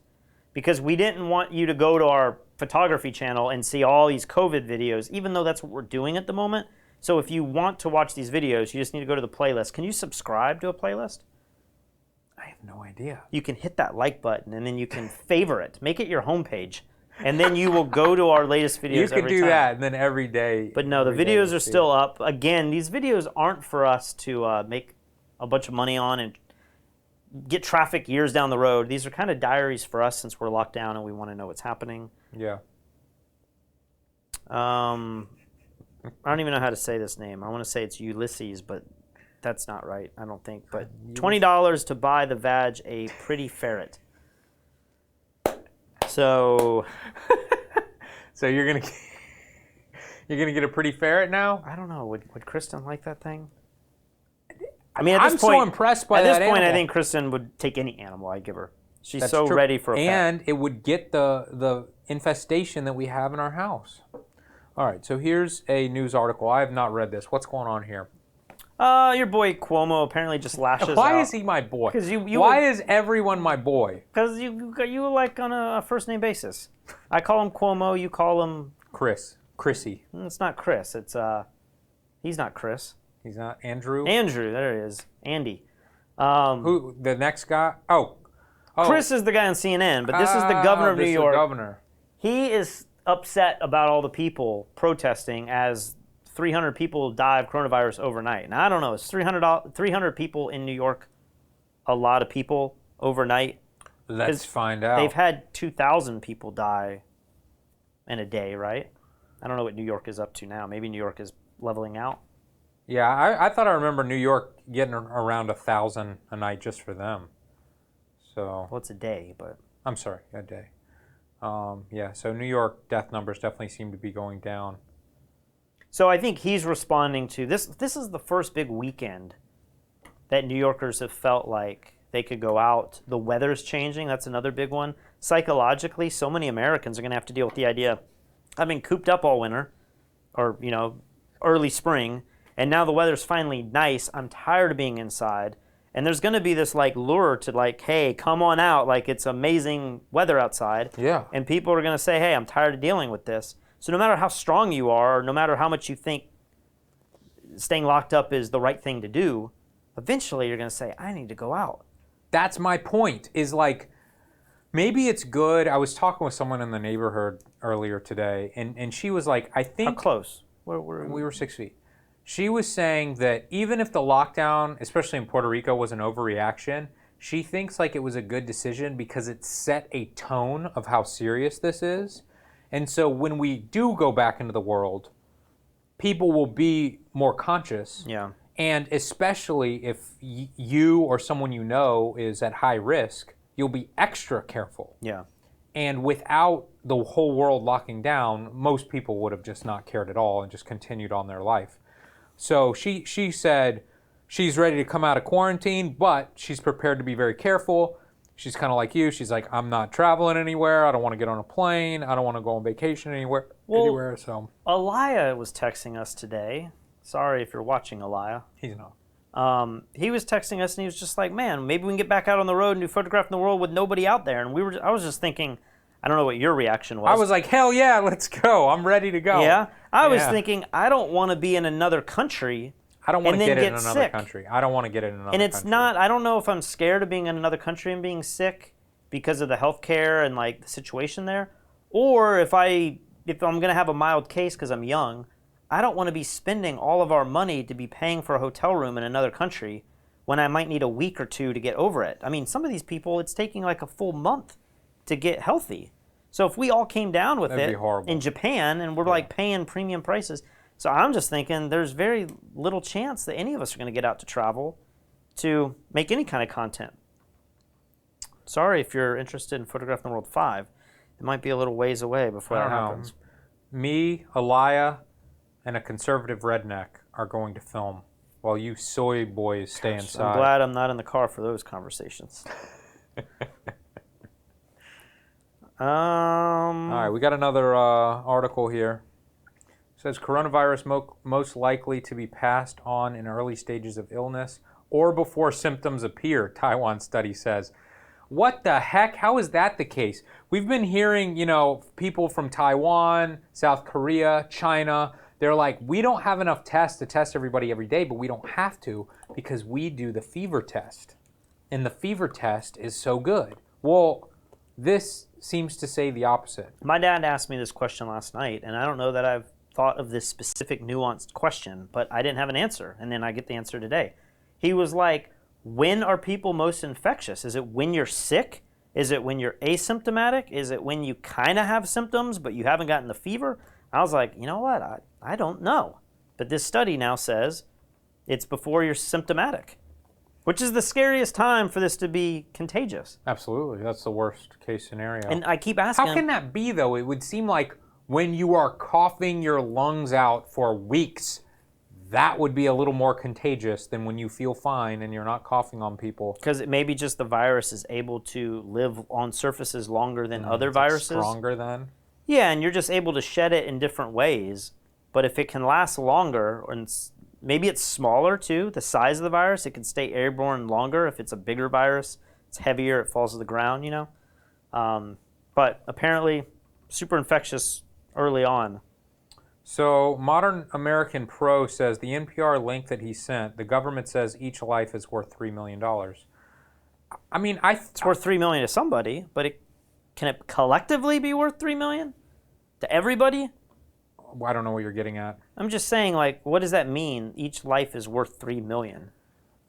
because we didn't want you to go to our photography channel and see all these COVID videos, even though that's what we're doing at the moment. So if you want to watch these videos, you just need to go to the playlist. Can you subscribe to a playlist? I have no idea. You can hit that like button and then you can favor it. Make it your homepage. And then you will go to our latest videos You could every do time. that, and then every day. But no, the every day videos you are see still it. up. Again, these videos aren't for us to make a bunch of money on and get traffic years down the road. These are kind of diaries for us since we're locked down and we want to know what's happening. Yeah. I don't even know how to say this name. I want to say it's Ulysses, but that's not right, I don't think. But $20 to buy the Vag a pretty ferret. So So you're gonna get a pretty ferret now? I don't know. Would Kristen like that thing? I mean, at this I'm point, so impressed by at that this point, I animal. think Kristen would take any animal I give her. She's That's so true. ready for a pet. And it would get the infestation that we have in our house. All right, so here's a news article. I have not read this. What's going on here? Your boy Cuomo apparently just lashes out. Why is he my boy? 'Cause you Why is everyone my boy? Because you like on a first name basis. I call him Cuomo. You call him. Chrissy. It's not Chris. It's he's not Chris. He's not Andrew. Andrew. There he is. Andy. Who the next guy? Oh. Chris is the guy on CNN, but this is the governor of New this is York. The governor. He is upset about all the people protesting as 300 people die of coronavirus overnight. Now, I don't know. Is 300 people in New York a lot of people overnight? Let's find out. They've had 2,000 people die in a day, right? I don't know what New York is up to now. Maybe New York is leveling out. Yeah, I thought I remember New York getting around 1,000 a night just for them. So Well, it's a day, but I'm sorry, a day. Yeah, so New York death numbers definitely seem to be going down. so I think he's responding to this. This is the first big weekend that New Yorkers have felt like they could go out. The weather's changing. That's another big one. Psychologically, so many Americans are going to have to deal with the idea I've been cooped up all winter, or early spring, and now the weather's finally nice. I'm tired of being inside. And there's going to be this lure to hey, come on out, it's amazing weather outside. Yeah. And people are going to say, hey, I'm tired of dealing with this. So no matter how strong you are, or no matter how much you think staying locked up is the right thing to do, eventually you're going to say, I need to go out. That's my point, is maybe it's good. I was talking with someone in the neighborhood earlier today, and she was like, I think... How close? Where were we were 6 feet. She was saying that even if the lockdown, especially in Puerto Rico, was an overreaction, she thinks it was a good decision because it set a tone of how serious this is. And so when we do go back into the world, people will be more conscious. Yeah. And especially if you or someone you know is at high risk, you'll be extra careful. Yeah. And without the whole world locking down, most people would have just not cared at all and just continued on their life. So she said she's ready to come out of quarantine, but she's prepared to be very careful. She's kind of like you. She's like, I'm not traveling anywhere. I don't want to get on a plane. I don't want to go on vacation anywhere. So Aliyah was texting us today. Sorry if you're watching, Aliyah. he's not. He was texting us and he was just like, man, maybe we can get back out on the road and do Photographing the World with nobody out there. And I was just thinking, I don't know what your reaction was. I was like, hell yeah, let's go. I'm ready to go. Yeah. I was thinking, I don't want to be in another country. I don't want to and then get it in get another sick. country. I don't want to get it in another And it's country. not, I don't know if I'm scared of being in another country and being sick because of the healthcare and like the situation there, or if I'm going to have a mild case because I'm young, I don't want to be spending all of our money to be paying for a hotel room in another country when I might need a week or two to get over it. I mean, some of these people, it's taking like a full month to get healthy. So if we all came down with That'd it be horrible. in Japan and we're like paying premium prices, so I'm just thinking there's very little chance that any of us are going to get out to travel to make any kind of content. Sorry if you're interested in Photographing the World 5. It might be a little ways away before I that don't know. happens. Me, Aliyah, and a conservative redneck are going to film while you soy boys stay inside. I'm glad I'm not in the car for those conversations. All right, we got another article here. It says coronavirus most likely to be passed on in early stages of illness or before symptoms appear, Taiwan study says. What the heck? How is that the case? We've been hearing, people from Taiwan, South Korea, China, they're like, we don't have enough tests to test everybody every day, but we don't have to because we do the fever test. And the fever test is so good. Well, this seems to say the opposite. My dad asked me this question last night, and I don't know that I've thought of this specific nuanced question, but I didn't have an answer, and then I get the answer today. He was like, when are people most infectious? Is it when you're sick? Is it when you're asymptomatic? Is it when you kind of have symptoms, but you haven't gotten the fever? I was like, you know what? I don't know. But this study now says it's before you're symptomatic, which is the scariest time for this to be contagious. Absolutely. That's the worst case scenario. And I keep asking How can that be, though? It would seem like when you are coughing your lungs out for weeks, that would be a little more contagious than when you feel fine and you're not coughing on people. because it may be just the virus is able to live on surfaces longer than other It's like viruses. stronger then? Yeah, and you're just able to shed it in different ways. But if it can last longer, and maybe it's smaller too, the size of the virus, it can stay airborne longer. If it's a bigger virus, it's heavier, it falls to the ground, But apparently, super infectious early on. So, Modern American Pro says the NPR link that he sent, the government says each life is worth $3 million. I mean, It's worth $3 million to somebody, but can it collectively be worth $3 million to everybody? I don't know what you're getting at. I'm just saying, like, what does that mean? Each life is worth $3 million.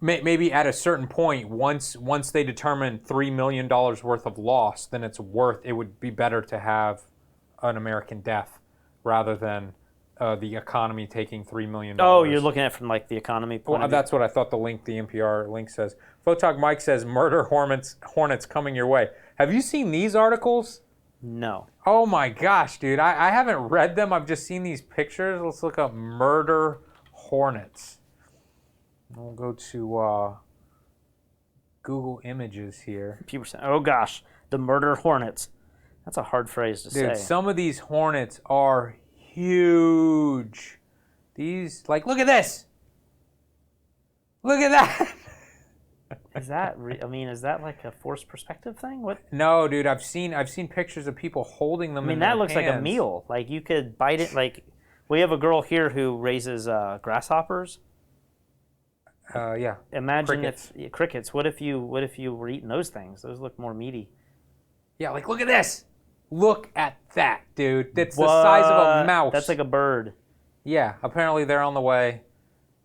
Maybe at a certain point, once they determine $3 million worth of loss, then it would be better to have an American death rather than the economy taking $3 million. Oh, you're looking at it from like the economy point Well, of view. that's what I thought the NPR link says. Photog Mike says, murder hornets coming your way. Have you seen these articles? No. Oh my gosh, dude. I haven't read them. I've just seen these pictures. Let's look up murder hornets. We'll go to Google Images here. People saying, oh gosh, the murder hornets. That's a hard phrase to Dude, say. some of these hornets are huge. These, look at this. Look at that. Is that? Is that like a forced perspective thing? What? No, dude. I've seen pictures of people holding them. I mean, in that their looks like a hands. meal. Like you could bite it. Like we have a girl here who raises grasshoppers. Yeah. Imagine Crickets. if crickets. What if you were eating those things? Those look more meaty. Yeah, look at this. Look at that, dude. That's the size of a mouse. That's like a bird. Yeah, apparently they're on the way.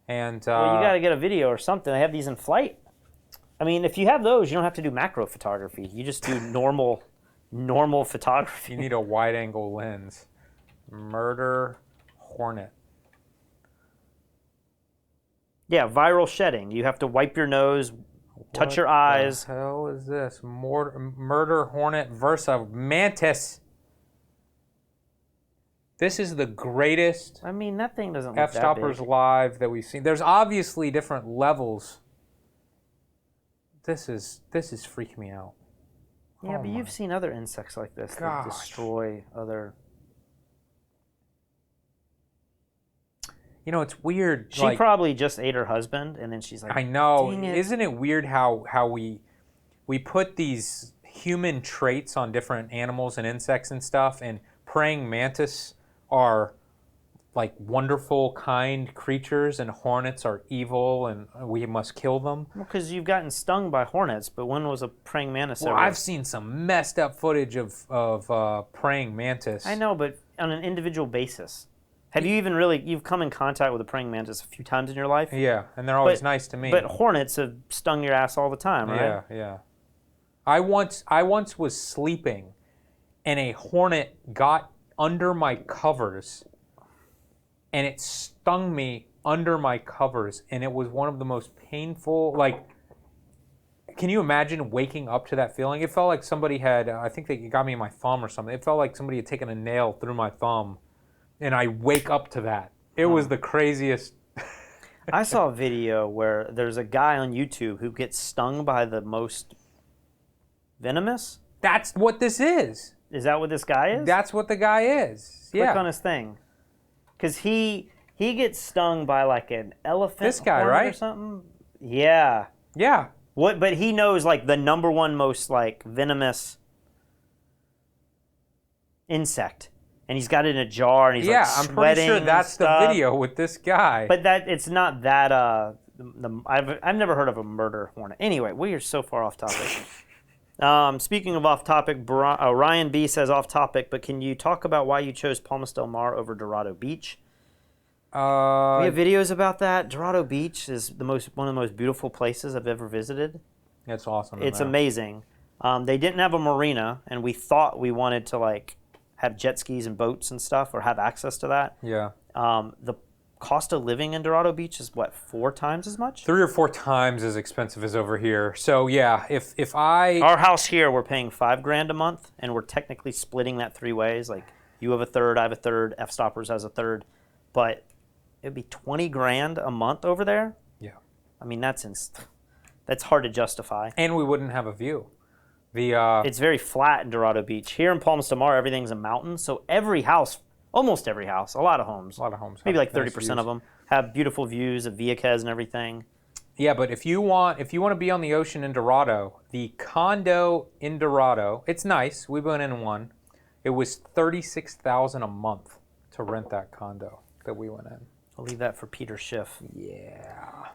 And Well, you got to get a video or something. They have these in flight. I mean, if you have those, you don't have to do macro photography. You just do normal photography. you need a wide-angle lens. Murder hornet. Yeah, viral shedding. You have to wipe your nose, touch your eyes. What the hell is this? Murder hornet versus mantis. This is the greatest I mean, that thing doesn't look that F-Stoppers big. live that we've seen. There's obviously different levels. This is freaking me out. Yeah, Oh but my you've seen other insects like this that gosh. destroy other. You know, it's weird. She like, probably just ate her husband, and then she's like, I know. "Dang it." Isn't it weird how we put these human traits on different animals and insects and stuff, and praying mantis are like wonderful, kind creatures, and hornets are evil, and we must kill them. Well, because you've gotten stung by hornets, but when was a praying mantis Well, ever? I've seen some messed up footage of praying mantis. I know, but on an individual basis. Have you even really, you've come in contact with a praying mantis a few times in your life? Yeah, and they're always But- nice to me. But hornets have stung your ass all the time, right? Yeah, yeah. I once was sleeping, and a hornet got under my covers, and it stung me under my covers, and it was one of the most painful. Like, can you imagine waking up to that feeling? It felt like somebody had. I think they got me in my thumb or something. It felt like somebody had taken a nail through my thumb, and I wake up to that. It was the craziest. I saw a video where there's a guy on YouTube who gets stung by the most venomous. That's what this is. Is that what this guy is? That's what the guy is. Click Yeah. on his thing. Because he gets stung by like an elephant This guy, hornet or right? something. Yeah. Yeah. What? But he knows like the number one most like venomous insect, and he's got it in a jar, and he's Yeah, like I'm sweating pretty sure and that's the stuff. video with this guy. But that it's not that. I've never heard of a murder hornet. Anyway, we are so far off topic. Speaking of off topic, Ryan B says off topic, but can you talk about why you chose Palmas del Mar over Dorado Beach? We have videos about that. Dorado Beach is one of the most beautiful places I've ever visited. It's awesome. It's man. amazing. They didn't have a marina, and we thought we wanted to like have jet skis and boats and stuff, or have access to that. Yeah. The cost of living in Dorado Beach is what, 4 times as much? 3 or 4 times as expensive as over here. So yeah, if I Our house here, we're paying $5,000 a month, and we're technically splitting that 3 ways. Like you have a third, I have a third, F Stoppers has a third, but it'd be $20,000 a month over there. Yeah. I mean, that's hard to justify. And we wouldn't have a view. The It's very flat in Dorado Beach. Here in Palmas del Mar, everything's a mountain, so every house, almost every house, a lot of homes, a lot of homes. maybe have like 30% nice of views. them have beautiful views of Vieques and everything. Yeah, but if you want to be on the ocean in Dorado, the condo in Dorado, it's nice. We went in one. It was $36,000 a month to rent that condo that we went in. I'll leave that for Peter Schiff. Yeah.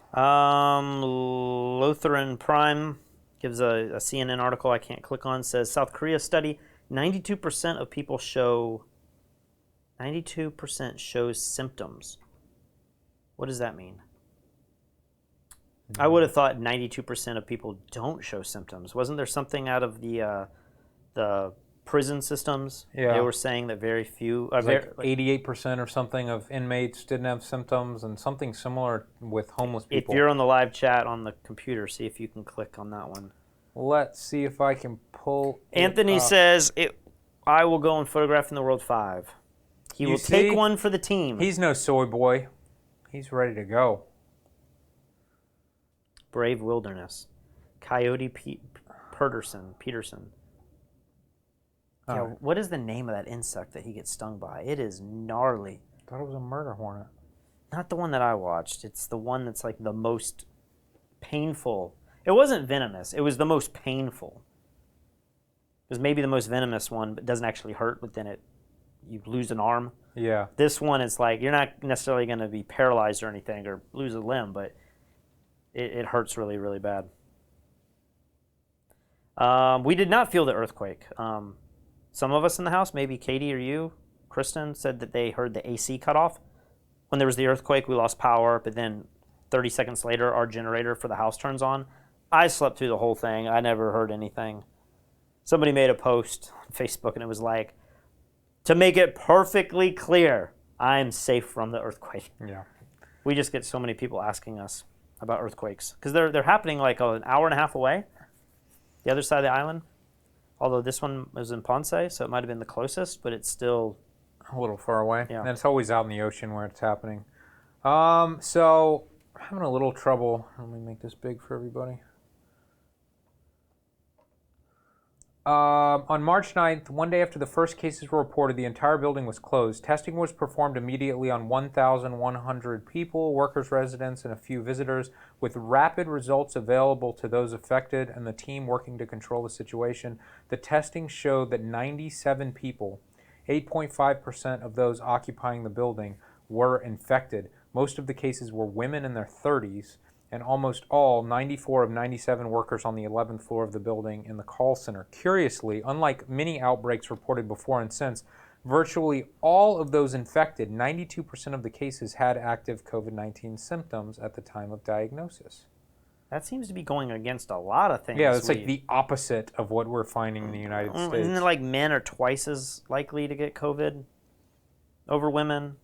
Lutheran Prime gives a CNN article I can't click on, says South Korea study 92% of people show 92% shows symptoms. What does that mean? I would have thought 92% of people don't show symptoms. Wasn't there something out of the prison systems? Yeah. They were saying that very few, Like 88% or something of inmates didn't have symptoms, and something similar with homeless if people. you're on the live chat on the computer, see if you can click on that one. Let's see if I can pull. Anthony says, I will go and photograph in the World 5. He You will see? take one for the team. He's no soy boy. He's ready to go. Brave Wilderness. Coyote Peterson. Yeah, Oh. what is the name of that insect that he gets stung by? It is gnarly. Thought it was a murder hornet. Not the one that I watched. It's the one that's like the most painful. It wasn't venomous. It was the most painful. It was maybe the most venomous one, but doesn't actually hurt. But then you lose an arm. Yeah. This one is like you're not necessarily going to be paralyzed or anything or lose a limb, but it hurts really, really bad. We did not feel the earthquake. Some of us in the house, maybe Katie or you, Kristen, said that they heard the AC cut off. When there was the earthquake, we lost power, but then 30 seconds later, our generator for the house turns on. I slept through the whole thing. I never heard anything. Somebody made a post on Facebook, and it was like, to make it perfectly clear, I'm safe from the earthquake. Yeah. We just get so many people asking us about earthquakes because they're happening like an hour and a half away, the other side of the island. Although this one was in Ponce, so it might have been the closest, but it's still A little far away. Yeah. And it's always out in the ocean where it's happening. So I'm having a little trouble. Let me make this big for everybody. On March 9th, one day after the first cases were reported, the entire building was closed. Testing was performed immediately on 1,100 people, workers, residents, and a few visitors, with rapid results available to those affected and the team working to control the situation. The testing showed that 97 people, 8.5% of those occupying the building, were infected. Most of the cases were women in their 30s, and almost all, 94 of 97 workers on the 11th floor of the building in the call center. Curiously, unlike many outbreaks reported before and since, virtually all of those infected, 92% of the cases, had active COVID-19 symptoms at the time of diagnosis. That seems to be going against a lot of things. Yeah, it's like the opposite of what we're finding in the United States. Isn't it like men are twice as likely to get COVID over women?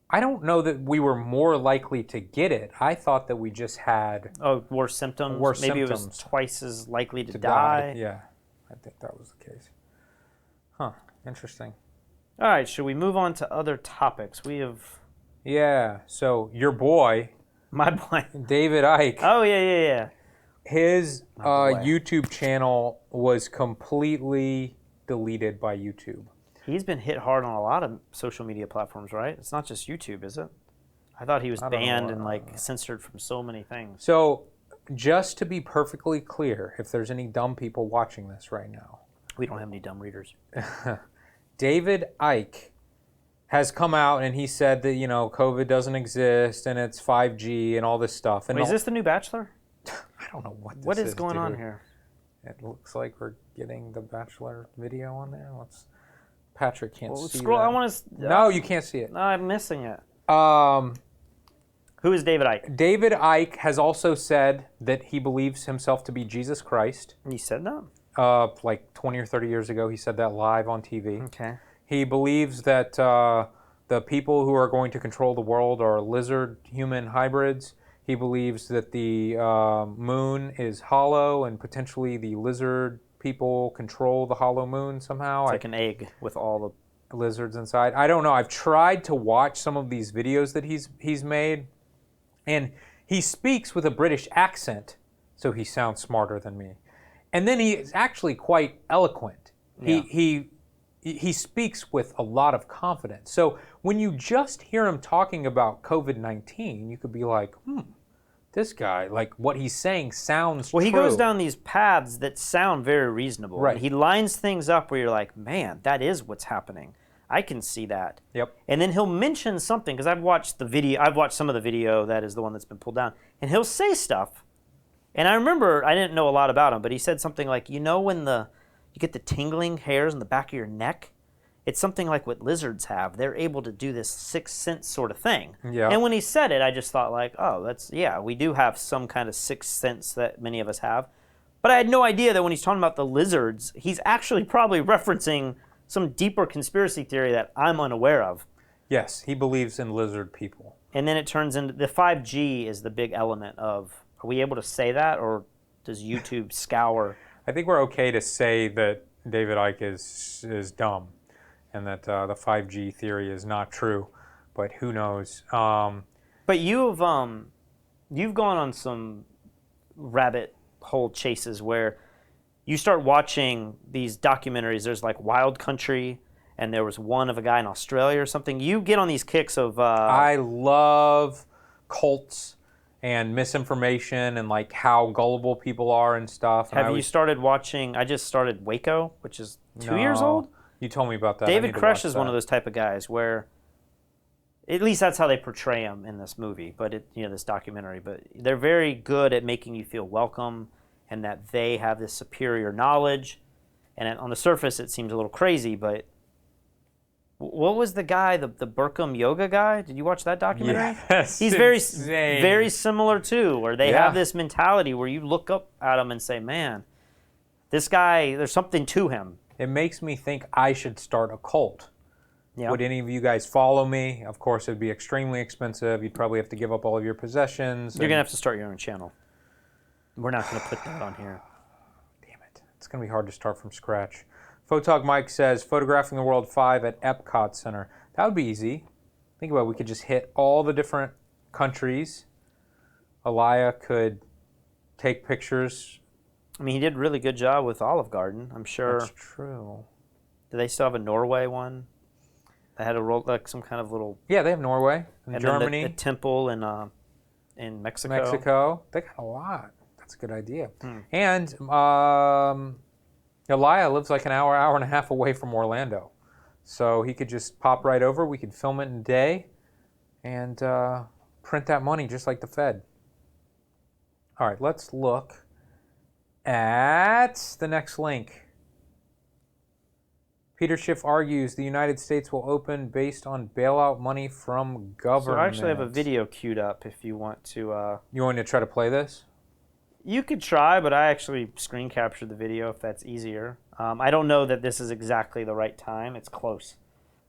I don't know that we were more likely to get it. I thought that we just had Worse symptoms. Worse Maybe symptoms. it was twice as likely to die. Yeah, I think that was the case. Huh, interesting. All right, should we move on to other topics? We have Yeah, so your boy, my boy. David Icke, Oh yeah. his boy. YouTube channel was completely deleted by YouTube. He's been hit hard on a lot of social media platforms, right? It's not just YouTube, is it? I thought he was I don't know. banned and like censored from so many things. So, just to be perfectly clear, if there's any dumb people watching this right now, We don't have any dumb readers. David Icke has come out and he said that, COVID doesn't exist and it's 5G and all this stuff. And Wait, is this the new Bachelor? I don't know what this What is going on dude. here? It looks like we're getting the Bachelor video on there. Patrick can't Well, see scroll. that. I want to. No, you can't see it. No, I'm missing it. Um, Who is David Icke? David Icke has also said that he believes himself to be Jesus Christ. You said that? Like 20 or 30 years ago, he said that live on TV. Okay. He believes that the people who are going to control the world are lizard-human hybrids. He believes that the moon is hollow and potentially the lizard people control the hollow moon somehow. It's like an egg with all the. Lizards inside. I don't know. I've tried to watch some of these videos that he's made, and he speaks with a British accent, so he sounds smarter than me. And then he is actually quite eloquent. Yeah. He speaks with a lot of confidence. So when you just hear him talking about COVID-19, you could be like, this guy, like what he's saying sounds Well, he true. goes down these paths that sound very reasonable. Right. And he lines things up where you're like, man, that is what's happening. I can see that. Yep. And then he'll mention something, because I've watched some of the video that is the one that's been pulled down, and he'll say stuff. And I remember, I didn't know a lot about him, but he said something like, when you get the tingling hairs in the back of your neck, it's something like what lizards have. They're able to do this sixth sense sort of thing. Yeah. And when he said it, I just thought like, we do have some kind of sixth sense that many of us have. But I had no idea that when he's talking about the lizards, he's actually probably referencing some deeper conspiracy theory that I'm unaware of. Yes, he believes in lizard people. And then it turns into the 5G is the big element of, are we able to say that, or does YouTube scour? I think we're okay to say that David Icke is dumb, and that the 5G theory is not true, but who knows? But you've gone on some rabbit hole chases where you start watching these documentaries. There's like Wild Country, and there was one of a guy in Australia or something. You get on these kicks of. I love cults and misinformation and like how gullible people are and stuff. And Have you started watching? I just started Waco, which is 2 years old. You told me about that. I David need to Koresh watch is one that. of those type of guys where, at least that's how they portray him in this movie, but this documentary. But they're very good at making you feel welcome, and that they have this superior knowledge. And on the surface, it seems a little crazy, but what was the guy, the Burkham yoga guy? Did you watch that documentary? Yes, He's very insane. very similar too, where they Yeah. have this mentality where you look up at him and say, man, this guy, there's something to him. It makes me think I should start a cult. Yeah. Would any of you guys follow me? Of course, it'd be extremely expensive. You'd probably have to give up all of your possessions. You're and- going to have to start your own channel. We're not going to put that on here. Damn it. It's going to be hard to start from scratch. Photog Mike says, Photographing the World 5 at Epcot Center. That would be easy. Think about it. We could just hit all the different countries. Aliyah could take pictures I mean, he did a really good job with Olive Garden. I'm sure. That's true. Do they still have a Norway one? They had a like some kind of little. Yeah, they have Norway and Germany. Then the temple in Mexico. Mexico. They got a lot. That's a good idea. And Elijah lives like an hour and a half away from Orlando. So he could just pop right over. We could film it in a day and print that money just like the Fed. All right, let's look at the next link. Peter Schiff argues the United States will open based on bailout money from government. So I actually have a video queued up if you want to. You want to try to play this? You could try, but I actually screen captured the video if that's easier. I don't know that this is exactly the right time. It's close.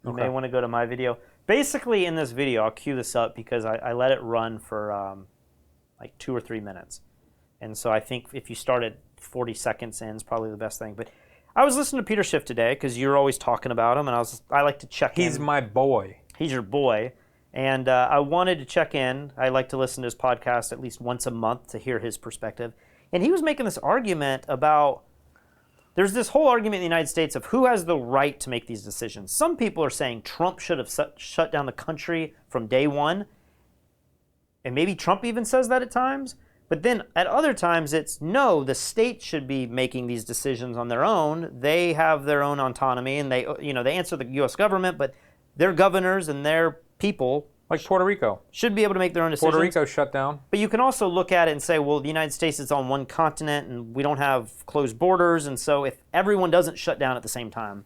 You may want to go to my video. Basically, in this video, I'll cue this up because I let it run for like 2 or 3 minutes. And so I think if you start at 40 seconds in, is probably the best thing. But I was listening to Peter Schiff today because you're always talking about him, and I like to check in. He's my boy. He's your boy. And I wanted to check in. I like to listen to his podcast at least once a month to hear his perspective. And he was making this argument about, there's this whole argument in the United States of who has the right to make these decisions. Some people are saying Trump should have shut down the country from day one. And maybe Trump even says that at times. But then at other times it's, no, the states should be making these decisions on their own. They have their own autonomy and they answer the U.S. government, but their governors and their people, like Puerto Rico, should be able to make their own decisions. Puerto Rico shut down. But you can also look at it and say, well, the United States is on one continent and we don't have closed borders. And so if everyone doesn't shut down at the same time,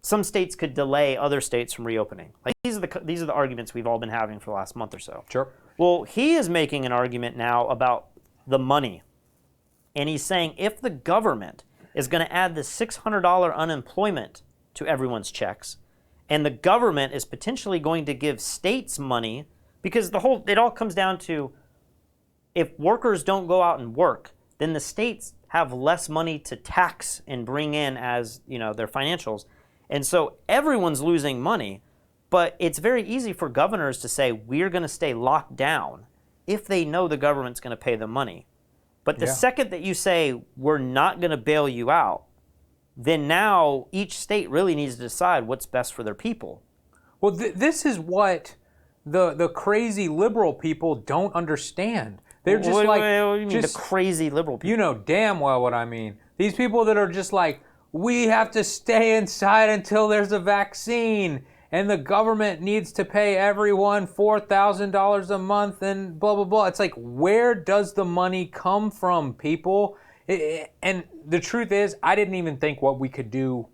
some states could delay other states from reopening. Like these are the arguments we've all been having for the last month or so. Sure. Well, he is making an argument now about the money. And he's saying if the government is going to add the $600 unemployment to everyone's checks, and the government is potentially going to give states money, because it all comes down to if workers don't go out and work, then the states have less money to tax and bring in as, their financials. And so everyone's losing money. But it's very easy for governors to say, we're going to stay locked down if they know the government's going to pay them money. But the second that you say, we're not going to bail you out, then now each state really needs to decide what's best for their people. Well, this is what the crazy liberal people don't understand. They're just what do you mean, the crazy liberal people? You know damn well what I mean. These people that are just like, we have to stay inside until there's a vaccine. And the government needs to pay everyone $4,000 a month and blah, blah, blah. It's like, where does the money come from, people? And the truth is, I didn't even think what we could do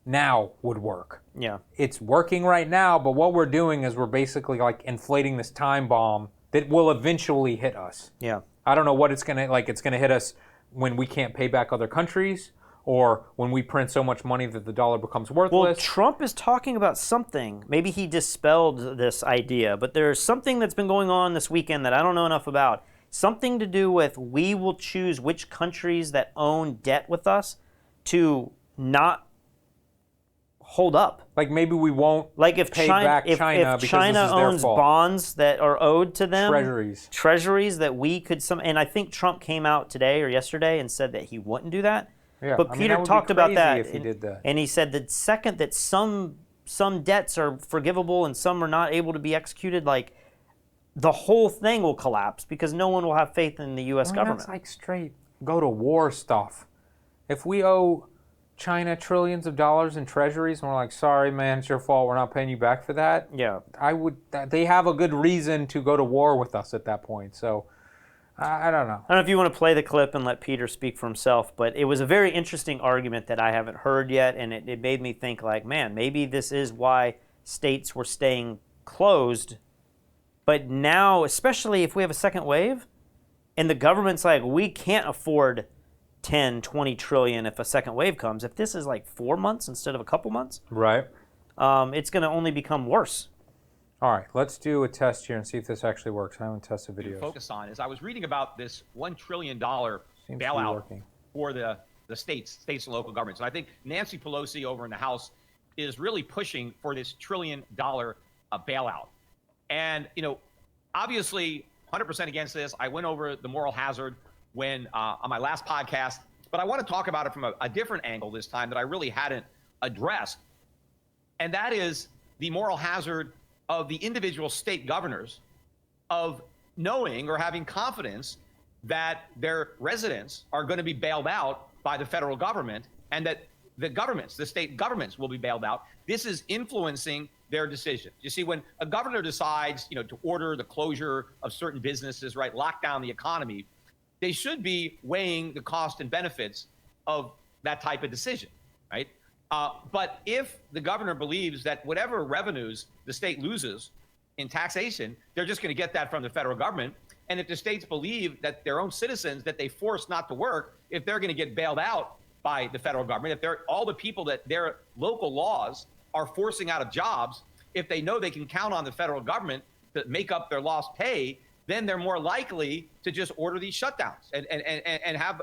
now would work. Yeah. It's working right now, but what we're doing is we're basically like inflating this time bomb that will eventually hit us. Yeah. I don't know what it's going to, like it's going to hit us when we can't pay back other countries, or when we print so much money that the dollar becomes worthless. Well, Trump is talking about something. Maybe he dispelled this idea, but there's something that's been going on this weekend that I don't know enough about. Something to do with we will choose which countries that own debt with us to not hold up. Like maybe we won't pay back China if because China this is their owns fault. bonds that are owed to them. Treasuries that we could and I think Trump came out today or yesterday and said that he wouldn't do that. Yeah, but Peter talked about that, if he did that, and he said that second that some debts are forgivable and some are not able to be executed, like the whole thing will collapse because no one will have faith in the U.S. government. That's like straight go to war stuff. If we owe China trillions of dollars in treasuries and we're like, sorry man, it's your fault, we're not paying you back for that. Yeah, they have a good reason to go to war with us at that point. So. I don't know. I don't know if you want to play the clip and let Peter speak for himself, but it was a very interesting argument that I haven't heard yet, and it made me think like, man, maybe this is why states were staying closed. But now, especially if we have a second wave, and the government's like, we can't afford 10, 20 trillion if a second wave comes. If this is like 4 months instead of a couple months, right? It's going to only become worse. All right, let's do a test here and see if this actually works. I haven't tested videos. Focus on is I was reading about this $1 trillion bailout for the states and local governments. And I think Nancy Pelosi over in the House is really pushing for this $1 trillion bailout. And, obviously 100% against this. I went over the moral hazard when on my last podcast, but I want to talk about it from a different angle this time that I really hadn't addressed. And that is the moral hazard of the individual state governors of knowing or having confidence that their residents are going to be bailed out by the federal government, and that the state governments will be bailed out. This is influencing their decisions. You see, when a governor decides, to order the closure of certain businesses, right, lock down the economy, they should be weighing the cost and benefits of that type of decision, right? But if the governor believes that whatever revenues the state loses in taxation, they're just going to get that from the federal government. And if the states believe that their own citizens that they force not to work, if they're going to get bailed out by the federal government, if they're all the people that their local laws are forcing out of jobs, if they know they can count on the federal government to make up their lost pay, then they're more likely to just order these shutdowns and have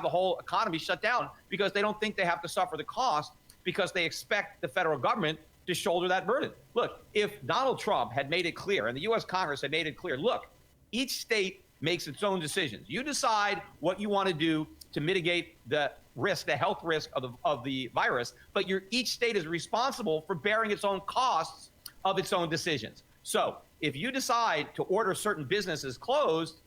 the whole economy shut down, because they don't think they have to suffer the cost, because they expect the federal government to shoulder that burden. Look, if Donald Trump had made it clear, and the U.S. Congress had made it clear, look, each state makes its own decisions. You decide what you want to do to mitigate the risk, the health risk of the virus, but each state is responsible for bearing its own costs of its own decisions. So if you decide to order certain businesses closed,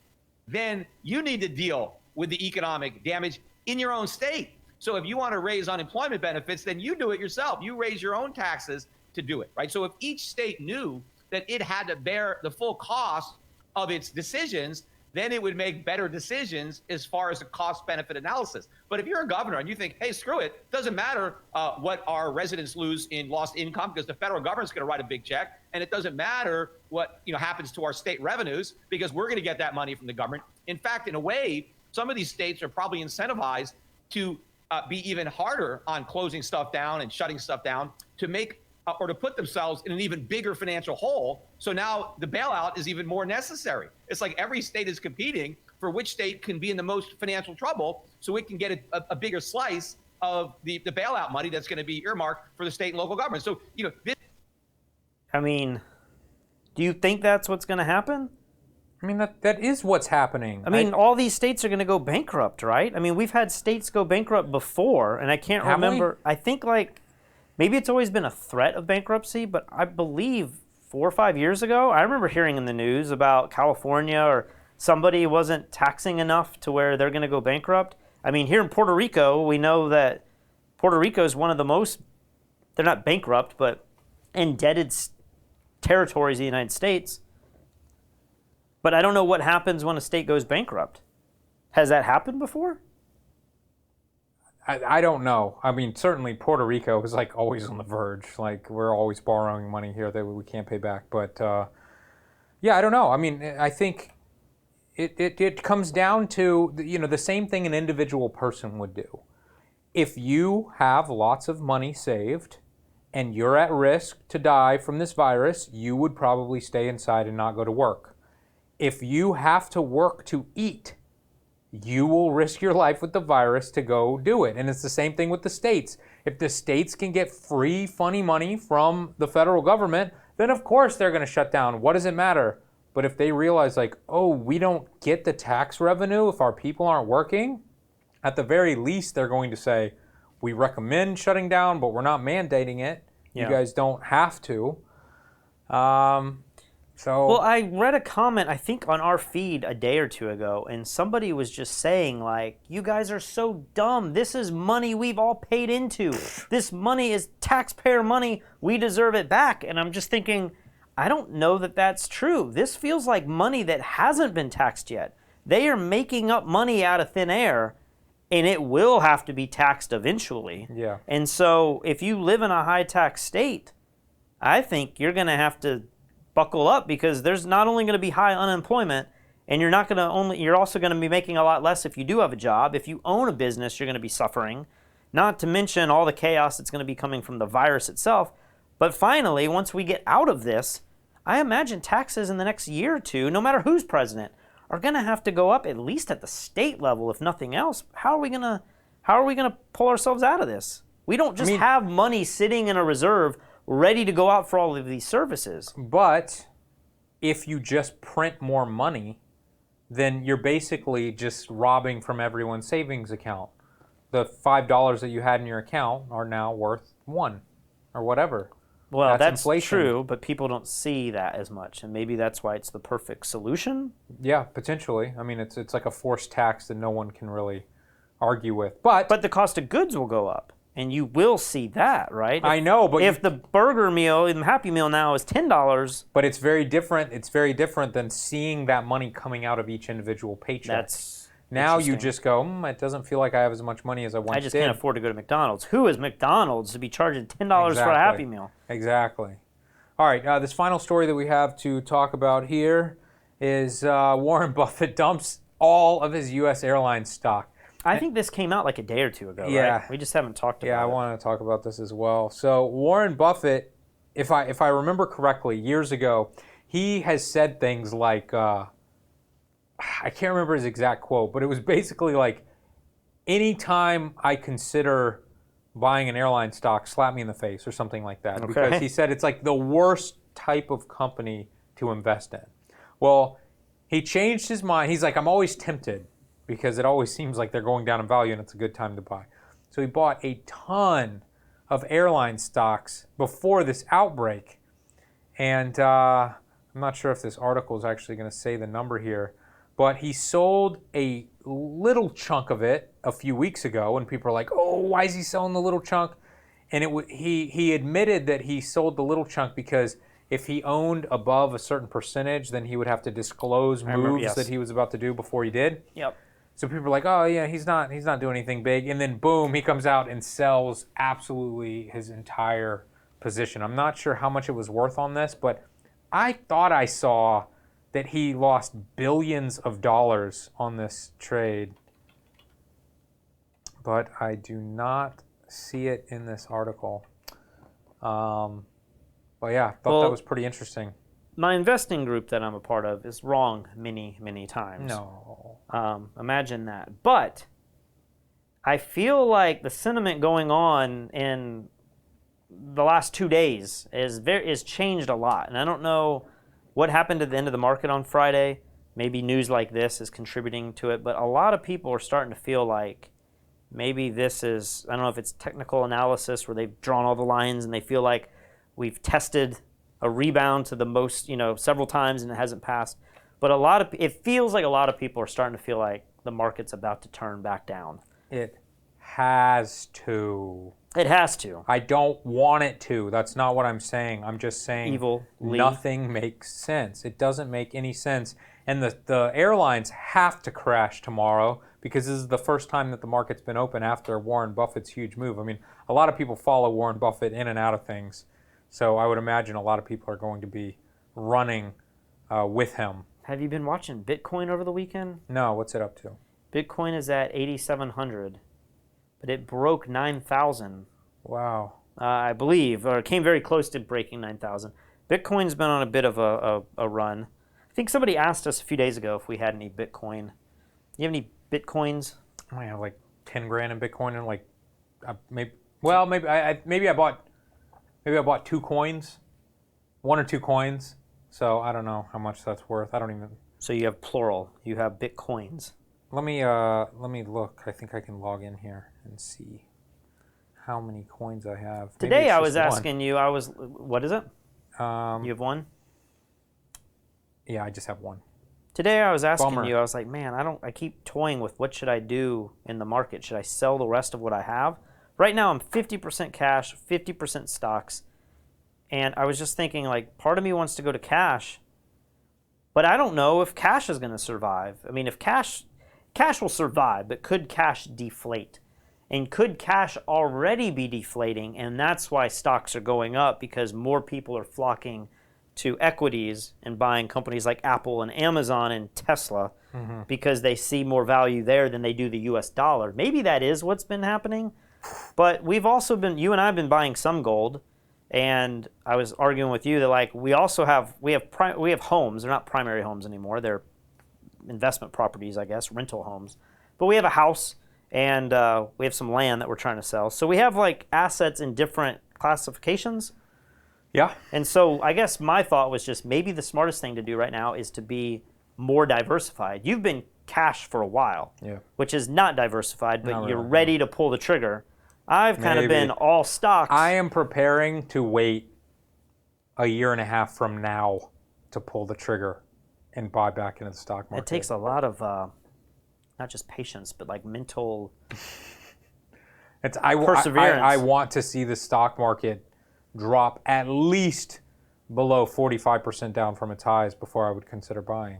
then you need to deal with the economic damage in your own state. So if you want to raise unemployment benefits, then you do it yourself. You raise your own taxes to do it, right? So if each state knew that it had to bear the full cost of its decisions, then it would make better decisions as far as a cost-benefit analysis. But if you're a governor and you think, hey, screw it, doesn't matter what our residents lose in lost income, because the federal government's going to write a big check, and it doesn't matter what happens to our state revenues, because we're going to get that money from the government. In fact, in a way, some of these states are probably incentivized to be even harder on closing stuff down and shutting stuff down to make or to put themselves in an even bigger financial hole. So now the bailout is even more necessary. It's like every state is competing for which state can be in the most financial trouble, so it can get a bigger slice of the bailout money that's going to be earmarked for the state and local government. So, I mean, do you think that's what's going to happen? I mean, that is what's happening. I mean, all these states are going to go bankrupt, right? I mean, we've had states go bankrupt before, and I can't remember. I think maybe it's always been a threat of bankruptcy, but I believe 4 or 5 years ago, I remember hearing in the news about California or somebody wasn't taxing enough to where they're going to go bankrupt. I mean, here in Puerto Rico, we know that Puerto Rico is one of the most, they're not bankrupt, but indebted territories of the United States. But I don't know what happens when a state goes bankrupt. Has that happened before? I don't know. I mean, certainly Puerto Rico is always on the verge. We're always borrowing money here that we can't pay back. But yeah, I don't know. I mean, I think it comes down to the same thing an individual person would do. If you have lots of money saved and you're at risk to die from this virus, you would probably stay inside and not go to work. If you have to work to eat, you will risk your life with the virus to go do it. And it's the same thing with the states. If the states can get free, funny money from the federal government, then of course they're going to shut down. What does it matter? But if they realize we don't get the tax revenue if our people aren't working, at the very least they're going to say, we recommend shutting down, but we're not mandating it. Yeah. You guys don't have to. Well, I read a comment, I think, on our feed a day or two ago, and somebody was just saying, you guys are so dumb. This is money we've all paid into. This money is taxpayer money. We deserve it back. And I'm just thinking, I don't know that that's true. This feels like money that hasn't been taxed yet. They are making up money out of thin air, and it will have to be taxed eventually. Yeah. And so if you live in a high-tax state, I think you're going to have to buckle up, because there's not only going to be high unemployment, and you're also going to be making a lot less if you do have a job. If you own a business, you're going to be suffering, not to mention all the chaos that's going to be coming from the virus itself. But finally, once we get out of this, I imagine taxes in the next year or two, no matter who's president, are going to have to go up, at least at the state level, if nothing else. How are we going to pull ourselves out of this? We don't just have money sitting in a reserve ready to go out for all of these services. But if you just print more money, then you're basically just robbing from everyone's savings account. The $5 that you had in your account are now worth $1 or whatever. Well, that's inflation. true, but people don't see that as much, and maybe that's why it's the perfect solution. Yeah, potentially. I mean, it's like a forced tax that no one can really argue with. But the cost of goods will go up, and you will see that, right? I know, but if the burger meal, the Happy Meal now is $10, but it's very different. It's very different than seeing that money coming out of each individual paycheck. that's now you interesting. just go, it doesn't feel like I have as much money as I once I just did. can't afford to go to McDonald's. Who is McDonald's to be charging $10 for a Happy Meal? Exactly. All right, this final story that we have to talk about here is Warren Buffett dumps all of his U.S. airline stock. I think this came out like a day or two ago, Yeah. right? We just haven't talked about Yeah, I it. want to talk about this as well. So Warren Buffett, if I remember correctly, years ago, he has said things like, I can't remember his exact quote, but it was basically like, anytime I consider buying an airline stock, slap me in the face or something like that. Okay. Because he said it's like the worst type of company to invest in. Well, he changed his mind. He's like, I'm always tempted because it always seems like they're going down in value and it's a good time to buy. So he bought a ton of airline stocks before this outbreak. And I'm not sure if this article is actually going to say the number here, but he sold a little chunk of it a few weeks ago, and people are like, "Oh, why is he selling the little chunk?" And he admitted that he sold the little chunk because if he owned above a certain percentage, then he would have to disclose moves yes. that he was about to do before he did. Yep. So people are like, "Oh yeah, he's not doing anything big," and then boom, he comes out and sells absolutely his entire position. I'm not sure how much it was worth on this, but I thought I saw that he lost billions of dollars on this trade, but I do not see it in this article. But yeah, I thought that was pretty interesting. My investing group that I'm a part of is wrong many, many times. No. Imagine that. But I feel like the sentiment going on in the last 2 days is changed a lot, and I don't know what happened at the end of the market on Friday. Maybe news like this is contributing to it, but a lot of people are starting to feel like maybe this is, I don't know if it's technical analysis where they've drawn all the lines and they feel like we've tested a rebound to the most, several times and it hasn't passed. But it feels like a lot of people are starting to feel like the market's about to turn back down. It has to. It has to. I don't want it to. That's not what I'm saying. I'm just saying nothing makes sense. It doesn't make any sense. And the airlines have to crash tomorrow because this is the first time that the market's been open after Warren Buffett's huge move. I mean, a lot of people follow Warren Buffett in and out of things. So I would imagine a lot of people are going to be running with him. Have you been watching Bitcoin over the weekend? No, what's it up to? Bitcoin is at 8,700. But it broke 9,000. Wow. I believe, or it came very close to breaking 9,000. Bitcoin's been on a bit of a run. I think somebody asked us a few days ago if we had any Bitcoin. You have any Bitcoins? I have like 10 grand in Bitcoin and like maybe I bought 2 coins, 1 or 2 coins. So I don't know how much that's worth. I don't even. So you have plural. You have Bitcoins. Let me look. I think I can log in here and see how many coins I have. Today I was asking you. What is it? You have 1? Yeah, I just have 1. Today I was asking Bummer. you. I was like, man, I keep toying with what should I do in the market. Should I sell the rest of what I have? Right now I'm 50% cash, 50% stocks, and I was just thinking like, part of me wants to go to cash, but I don't know if cash is going to survive. I mean, if cash will survive, but could cash deflate? And could cash already be deflating? And that's why stocks are going up, because more people are flocking to equities and buying companies like Apple and Amazon and Tesla because they see more value there than they do the US dollar. Maybe that is what's been happening. But we've also been, you and I have been buying some gold. And I was arguing with you that like we have homes. They're not primary homes anymore. They're investment properties, I guess, rental homes. But we have a house and we have some land that we're trying to sell. So we have like assets in different classifications. Yeah. And so I guess my thought was just maybe the smartest thing to do right now is to be more diversified. You've been cash for a while, which is not diversified, but Not you're really. ready to pull the trigger. I've kind of Maybe. been all stocks. I am preparing to wait a year and a half from now to pull the trigger and buy back into the stock market. It takes a lot of not just patience, but like mental perseverance. I want to see the stock market drop at least below 45% down from its highs before I would consider buying.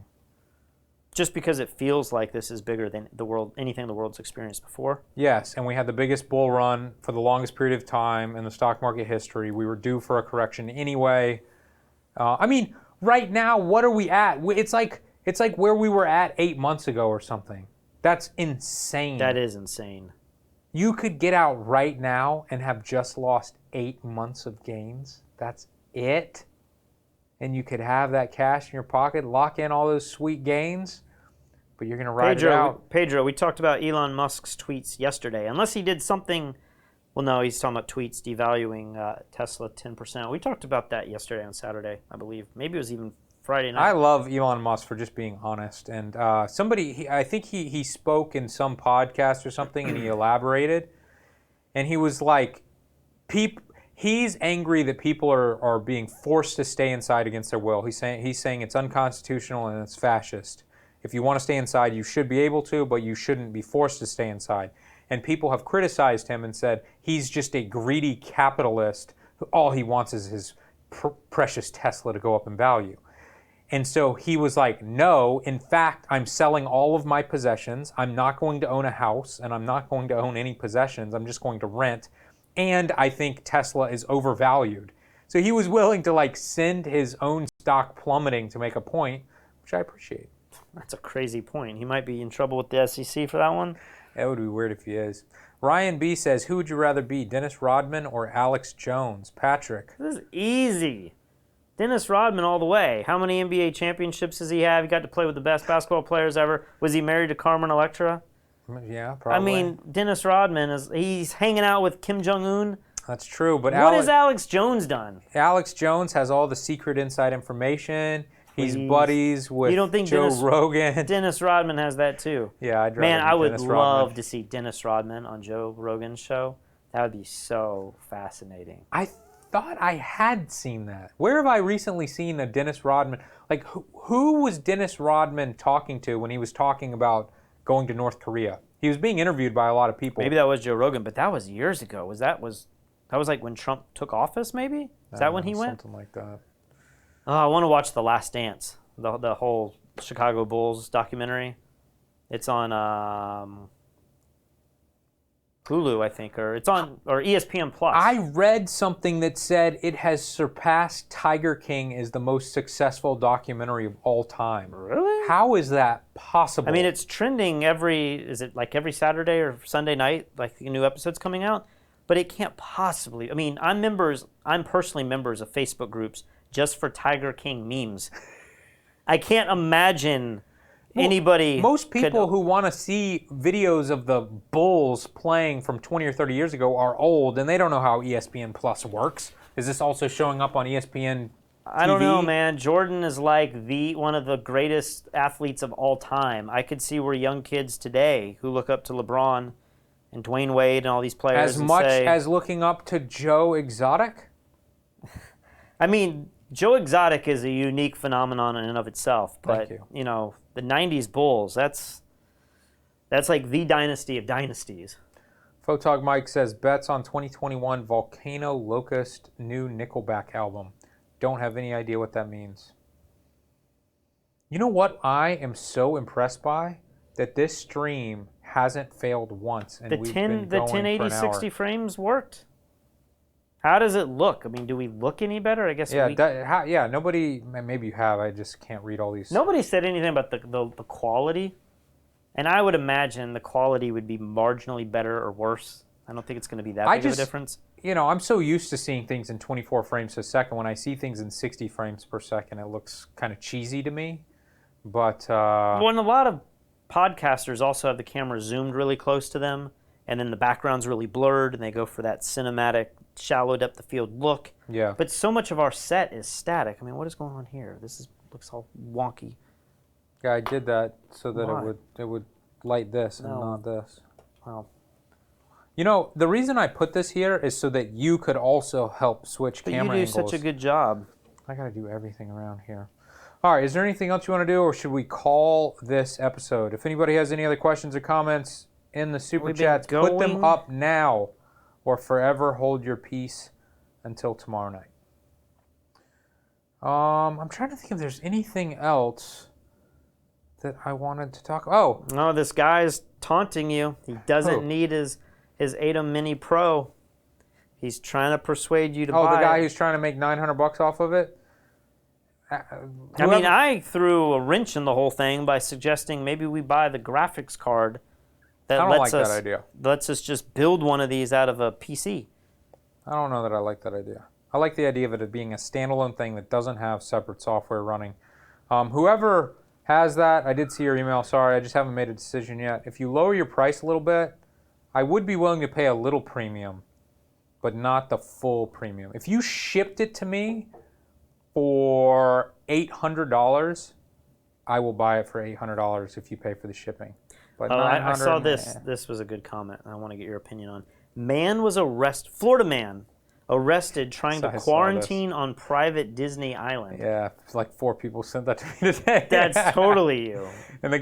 Just because it feels like this is bigger than anything the world's experienced before. Yes, and we had the biggest bull run for the longest period of time in the stock market history. We were due for a correction anyway. I mean, right now, what are we at? It's like where we were at 8 months ago or something. That's insane. That is insane. You could get out right now and have just lost 8 months of gains. That's it. And you could have that cash in your pocket, lock in all those sweet gains, but you're going to ride it out. Pedro, we talked about Elon Musk's tweets yesterday. Unless he did something, well, no, he's talking about tweets devaluing Tesla 10%. We talked about that yesterday on Saturday, I believe. Maybe it was even Friday night. I love Elon Musk for just being honest. And I think he spoke in some podcast or something, and he elaborated. And he was like, he's angry that people are being forced to stay inside against their will. He's saying it's unconstitutional and it's fascist. If you want to stay inside, you should be able to, but you shouldn't be forced to stay inside. And people have criticized him and said he's just a greedy capitalist. All he wants is his precious Tesla to go up in value. And so he was like, no, in fact, I'm selling all of my possessions. I'm not going to own a house, and I'm not going to own any possessions. I'm just going to rent. And I think Tesla is overvalued. So he was willing to like send his own stock plummeting to make a point, which I appreciate. That's a crazy point. He might be in trouble with the SEC for that one. That would be weird if he is. Ryan B says, who would you rather be, Dennis Rodman or Alex Jones? Patrick. This is easy. Dennis Rodman all the way. How many NBA championships does he have? He got to play with the best basketball players ever. Was he married to Carmen Electra? Yeah, probably. I mean, Dennis Rodman, he's hanging out with Kim Jong-un. That's true, but What has Alex Jones done? Alex Jones has all the secret inside information. He's buddies with You don't think Joe Rogan. Dennis Rodman has that too? Yeah, I'd rather Man, be I would Dennis love Rodman. to see Dennis Rodman on Joe Rogan's show. That would be so fascinating. I thought I had seen that. Where have I recently seen a Dennis Rodman? Like, who was Dennis Rodman talking to when he was talking about going to North Korea? He was being interviewed by a lot of people. Maybe that was Joe Rogan, but that was years ago. That was like when Trump took office, maybe? Is that when he went? Something like that. Oh, I want to watch The Last Dance, the whole Chicago Bulls documentary. It's on Hulu, I think, or ESPN Plus. I read something that said it has surpassed Tiger King as the most successful documentary of all time. Really? How is that possible? I mean, it's trending every Saturday or Sunday night, like the new episode's coming out, but it can't possibly. I mean, I'm personally members of Facebook groups just for Tiger King memes. I can't imagine anybody. Most people who want to see videos of the Bulls playing from 20 or 30 years ago are old, and they don't know how ESPN Plus works. Is this also showing up on ESPN TV? I don't know, man. Jordan is like one of the greatest athletes of all time. I could see where young kids today who look up to LeBron and Dwayne Wade and all these players As much as looking up to Joe Exotic? I mean, Joe Exotic is a unique phenomenon in and of itself. But, Thank you. The 90s Bulls, that's like the dynasty of dynasties. Photog Mike says, bets on 2021 Volcano Locust new Nickelback album. Don't have any idea what that means. You know what I am so impressed by? That this stream hasn't failed once, and we've been going for an 1080-60 hour. frames worked? How does it look? I mean, do we look any better? I guess nobody, maybe you have, I just can't read all these. Nobody said anything about the quality, and I would imagine the quality would be marginally better or worse. I don't think it's going to be that big of a difference. I'm so used to seeing things in 24 frames per second. When I see things in 60 frames per second, it looks kind of cheesy to me. But and a lot of podcasters also have the camera zoomed really close to them, and then the background's really blurred, and they go for that cinematic, shallow depth of field look. Yeah. But so much of our set is static. I mean, what is going on here? Looks all wonky. Yeah, I did that so that Why? it would light this and No. not this. Well, You know, the reason I put this here is so that you could also help switch but you camera do angles. such a good job. I gotta do everything around here. All right, is there anything else you want to do, or should we call this episode? If anybody has any other questions or comments in the super We've been chats, put them going- up now, or forever hold your peace until tomorrow night. I'm trying to think if there's anything else that I wanted to talk. Oh, No, this guy's taunting you. He doesn't Who? need his ATEM Mini Pro. He's trying to persuade you to the buy guy it. who's trying to make $900 off of it. I mean, I threw a wrench in the whole thing by suggesting maybe we buy the graphics card that I don't like lets that us idea. lets us just build one of these out of a PC. I don't know that I like that idea. I like the idea of it being a standalone thing that doesn't have separate software running. Whoever has that, I did see your email. Sorry, I just haven't made a decision yet. If you lower your price a little bit, I would be willing to pay a little premium, but not the full premium. If you shipped it to me for $800, I will buy it for $800 if you pay for the shipping. But Oh, I saw $900, this. nah. This was a good comment. I want to get your opinion on. Florida man arrested trying I to saw quarantine on private Disney island. Yeah, like 4 people sent that to me today. That's totally you. And the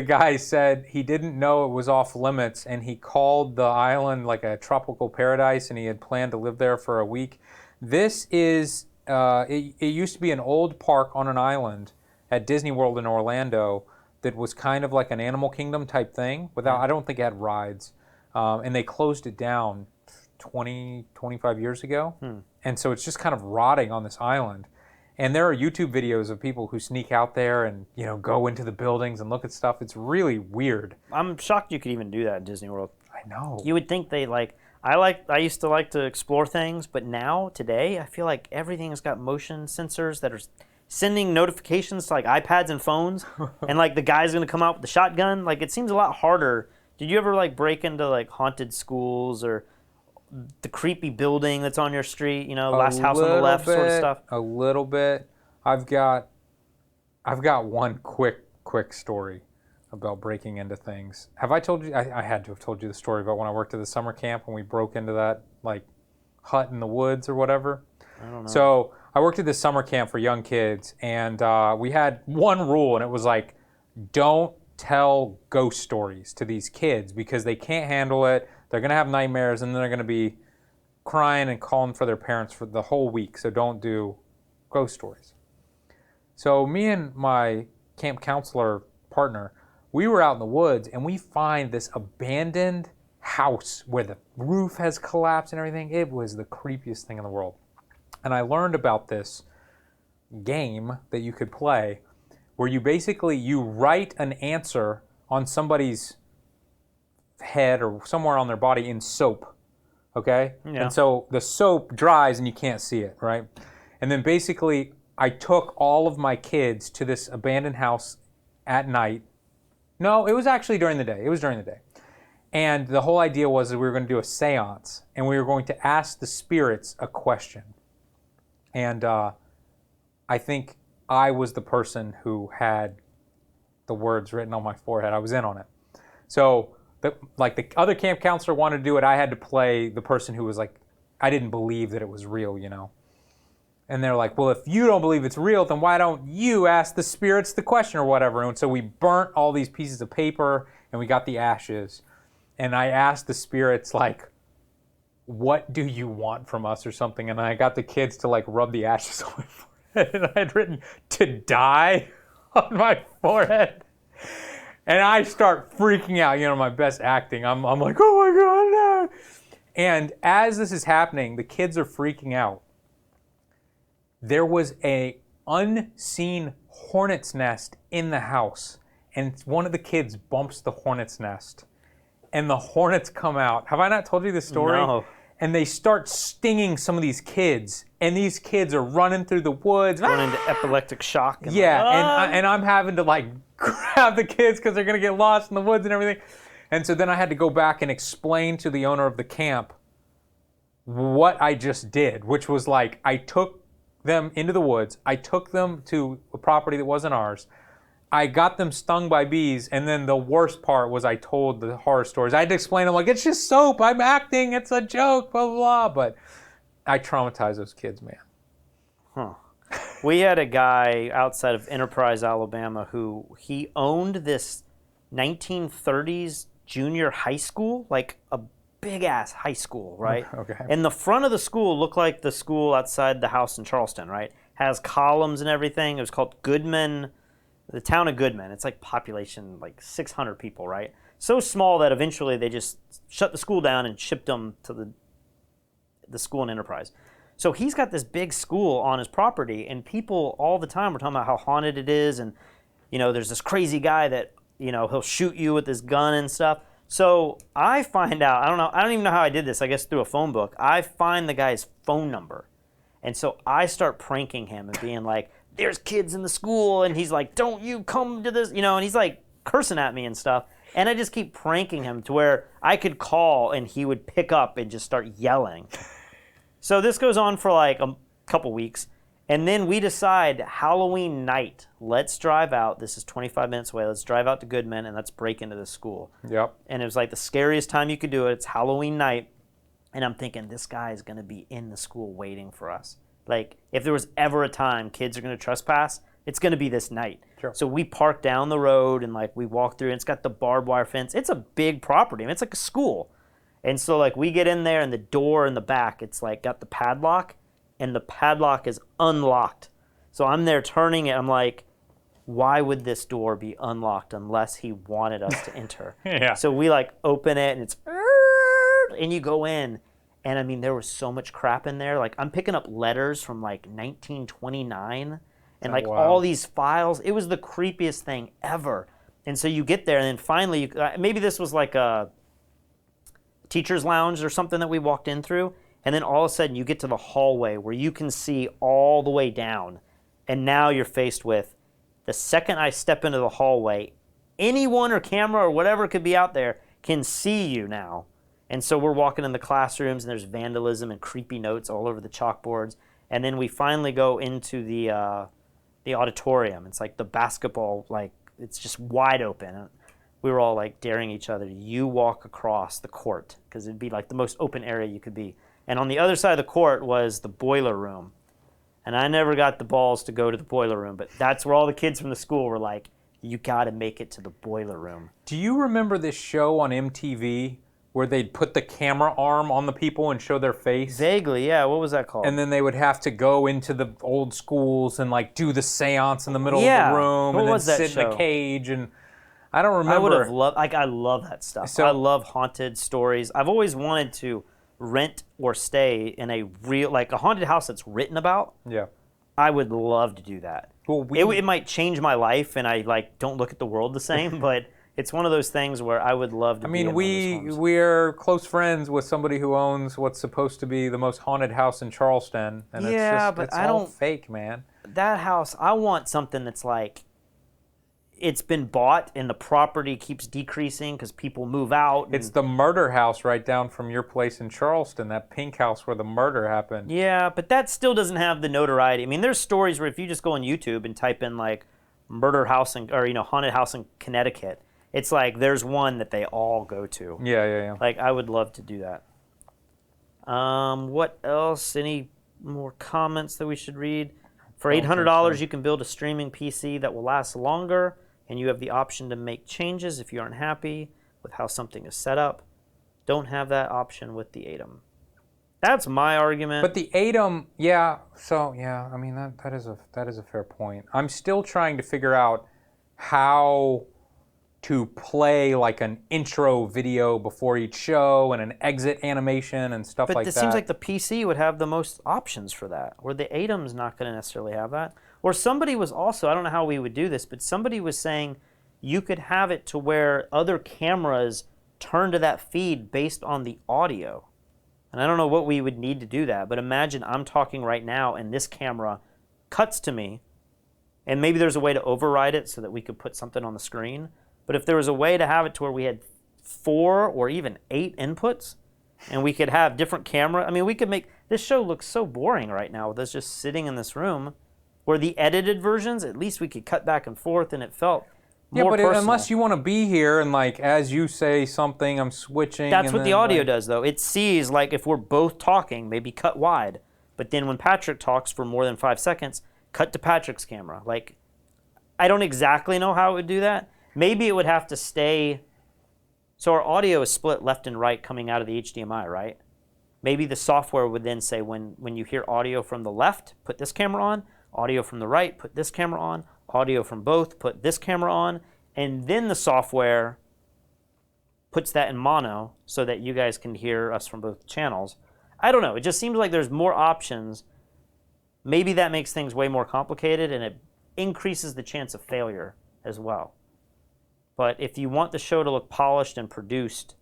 guy said he didn't know it was off limits, and he called the island like a tropical paradise, and he had planned to live there for a week. This is it used to be an old park on an island at Disney World in Orlando that was kind of like an Animal Kingdom type thing. I don't think it had rides, and they closed it down 25 years ago, and so it's just kind of rotting on this island. And there are YouTube videos of people who sneak out there and, you know, go into the buildings and look at stuff. It's really weird. I'm shocked you could even do that at Disney World. I know. You would think they I used to like to explore things, but now today I feel like everything's got motion sensors that are sending notifications to like iPads and phones, and like the guy's gonna come out with the shotgun. Like it seems a lot harder. Did you ever like break into like haunted schools or the creepy building that's on your street? You know, last house on the left sort of stuff. A little bit. I've got one quick story about breaking into things. Have I told you? I had to have told you the story about when I worked at the summer camp when we broke into that like hut in the woods or whatever. I don't know. So I worked at this summer camp for young kids, and we had one rule, and it was like, don't tell ghost stories to these kids because they can't handle it. They're going to have nightmares, and then they're going to be crying and calling for their parents for the whole week. So don't do ghost stories. So me and my camp counselor partner, we were out in the woods, and we find this abandoned house where the roof has collapsed and everything. It was the creepiest thing in the world. And I learned about this game that you could play where you write an answer on somebody's head or somewhere on their body in soap, okay? Yeah. And so the soap dries and you can't see it, right? And then basically I took all of my kids to this abandoned house at night. No, it was actually during the day. It was during the day. And the whole idea was that we were going to do a seance, and we were going to ask the spirits a question. And I think I was the person who had the words written on my forehead. I was in on it. So the other camp counselor wanted to do it. I had to play the person who was like, I didn't believe that it was real, you know. And they're like, well, if you don't believe it's real, then why don't you ask the spirits the question or whatever? And so we burnt all these pieces of paper, and we got the ashes. And I asked the spirits, like, what do you want from us or something? And I got the kids to, like, rub the ashes on my forehead. And I had written, to die on my forehead. And I start freaking out, you know, my best acting. I'm like, oh, my God, no. And as this is happening, the kids are freaking out. There was a unseen hornet's nest in the house. And one of the kids bumps the hornet's nest. And the hornets come out. Have I not told you this story? No. And they start stinging some of these kids. And these kids are running through the woods. Going into epileptic shock. And Yeah, like, and I'm having to like grab the kids because they're going to get lost in the woods and everything. And so then I had to go back and explain to the owner of the camp what I just did, which was like I took them into the woods. I took them to a property that wasn't ours. I got them stung by bees, and then the worst part was I told the horror stories. I had to explain them like, it's just soap, I'm acting, it's a joke, blah, blah, blah. But I traumatized those kids, man. Huh. We had a guy outside of Enterprise, Alabama, who he owned this 1930s junior high school, like a big-ass high school, right? Okay. And the front of the school looked like the school outside the house in Charleston, right? Has columns and everything. It was called Goodman, the town of Goodman. It's like population like 600 people, right? So small that eventually they just shut the school down and shipped them to the school in Enterprise. So he's got this big school on his property, and people all the time were talking about how haunted it is, and there's this crazy guy that he'll shoot you with his gun and stuff. So I find out, I don't even know how I did this, I guess through a phone book. I find the guy's phone number. And so I start pranking him and being like, there's kids in the school, and he's like, don't you come to this, and he's like cursing at me and stuff. And I just keep pranking him to where I could call and he would pick up and just start yelling. So this goes on for like a couple weeks. And then we decide Halloween night, let's drive out. This is 25 minutes away. Let's drive out to Goodman and let's break into this school. Yep. And it was like the scariest time you could do it. It's Halloween night. And I'm thinking, this guy is going to be in the school waiting for us. Like, if there was ever a time kids are going to trespass, it's going to be this night. Sure. So we park down the road and like we walk through, and it's got the barbed wire fence. It's a big property. I mean, it's like a school. And so like we get in there, and the door in the back, it's like got the padlock, and the padlock is unlocked. So I'm there turning it. I'm like, why would this door be unlocked unless he wanted us to enter? Yeah. So we like open it, and it's, and you go in, and I mean, there was so much crap in there. Like, I'm picking up letters from like 1929 and like wow. all these files. It was the creepiest thing ever. And so you get there, and then finally, maybe this was like a teacher's lounge or something that we walked in through. And then all of a sudden you get to the hallway where you can see all the way down. And now you're faced with, the second I step into the hallway, anyone or camera or whatever could be out there can see you now. And so we're walking in the classrooms, and there's vandalism and creepy notes all over the chalkboards. And then we finally go into the auditorium. It's like the basketball, like it's just wide open. We were all like daring each other. You walk across the court, because it'd be like the most open area you could be. And on the other side of the court was the boiler room. And I never got the balls to go to the boiler room, but that's where all the kids from the school were like, you got to make it to the boiler room. Do you remember this show on MTV where they'd put the camera arm on the people and show their face? Vaguely, yeah. What was that called? And then they would have to go into the old schools and like do the seance in the middle Yeah. of the room, What and then was that sit in show? a cage. And I don't remember. I would have loved, like, I love that stuff. So- I love haunted stories. I've always wanted to rent or stay in a real, like a haunted house that's written about. Yeah. I would love to do that. Well, It might change my life, and I like don't look at the world the same, but it's one of those things where I would love to I be in mean, one of those homes. we're close friends with somebody who owns what's supposed to be the most haunted house in Charleston, and Yeah, it's but it's I all don't- fake, man. That house, I want something that's like, it's been bought and the property keeps decreasing because people move out. And, It's the murder house right down from your place in Charleston, that pink house where the murder happened. yeah, but that still doesn't have the notoriety. I mean, there's stories where if you just go on YouTube and type in like murder house or haunted house in Connecticut, it's like there's one that they all go to. Yeah. Like, I would love to do that. What else? Any more comments that we should read? For Don't think $800, so. you can build a streaming PC that will last longer, and you have the option to make changes if you aren't happy with how something is set up. Don't have that option with the ATEM. That's my argument. But the ATEM, yeah. So yeah, I mean that is a fair point. I'm still trying to figure out how to play like an intro video before each show and an exit animation and stuff like it that. seems like the PC would have the most options for that, where the ATEM's not going to necessarily have that. Or somebody was also, I don't know how we would do this, but somebody was saying you could have it to where other cameras turn to that feed based on the audio. And I don't know what we would need to do that, but imagine I'm talking right now and this camera cuts to me, and maybe there's a way to override it so that we could put something on the screen. But if there was a way to have it to where we had 4 or even 8 inputs, and we could have different camera, I mean, we could make, this show looks so boring right now with us just sitting in this room. Where the edited versions, at least we could cut back and forth, and it felt more but personal. unless you want to be here and like as you say something, I'm switching. That's and what the then, audio like, does, though. It sees, like, if we're both talking, maybe cut wide. But then when Patrick talks for more than 5 seconds, cut to Patrick's camera. Like, I don't exactly know how it would do that. Maybe it would have to stay. So our audio is split left and right coming out of the HDMI, right? Maybe the software would then say when you hear audio from the left, put this camera on. Audio from the right, put this camera on. Audio from both, put this camera on. And then the software puts that in mono so that you guys can hear us from both channels. I don't know. It just seems like there's more options. Maybe that makes things way more complicated, and it increases the chance of failure as well. But if you want the show to look polished and produced,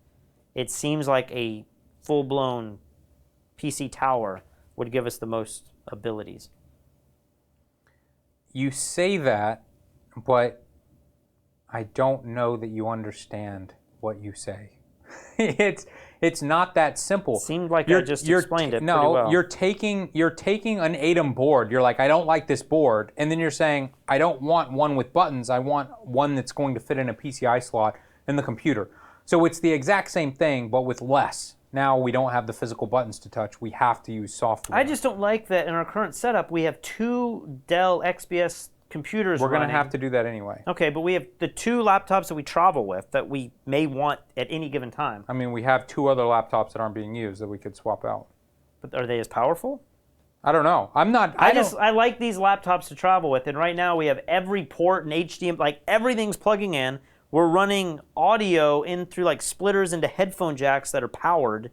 it seems like a full-blown PC tower would give us the most abilities. You say that, but I don't know that you understand what you say. It's not that simple. Seemed like I just explained it pretty no, well. you're taking an ATEM board. You're like, I don't like this board, and then you're saying, I don't want one with buttons. I want one that's going to fit in a PCI slot in the computer. So it's the exact same thing, but with less. Now we don't have the physical buttons to touch. We have to use software. I just don't like that in our current setup we have 2 Dell XPS computers We're going to running. have to do that anyway. Okay, but we have the 2 laptops that we travel with that we may want at any given time. I mean, we have 2 other laptops that aren't being used that we could swap out. But are they as powerful? I don't know. I like these laptops to travel with, and right now we have every port and HDMI, like everything's plugging in. We're running audio in through like splitters into headphone jacks that are powered.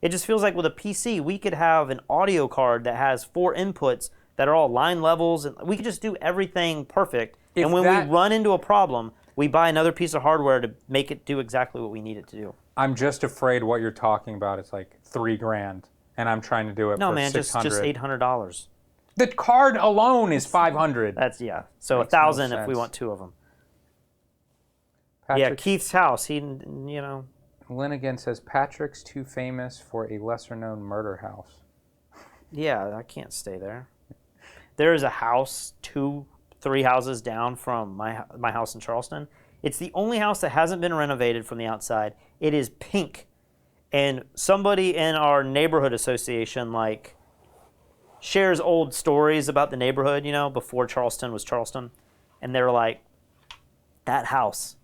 It just feels like with a PC, we could have an audio card that has 4 inputs that are all line levels, and we could just do everything perfect. And when we run into a problem, we buy another piece of hardware to make it do exactly what we need it to do. I'm just afraid what you're talking about is like $3,000, and I'm trying to do it No, for man, just $600. $800. The card alone is $500. That's so Makes no $1,000 if we sense. want 2 of them. Patrick, Yeah, Keith's house. He, you know. Lynn again says Patrick's too famous for a lesser-known murder house. Yeah, I can't stay there. There is a house 2-3 houses down from my house in Charleston. It's the only house that hasn't been renovated from the outside. It is pink, and somebody in our neighborhood association like shares old stories about the neighborhood, you know, before Charleston was Charleston, and they're like, that house,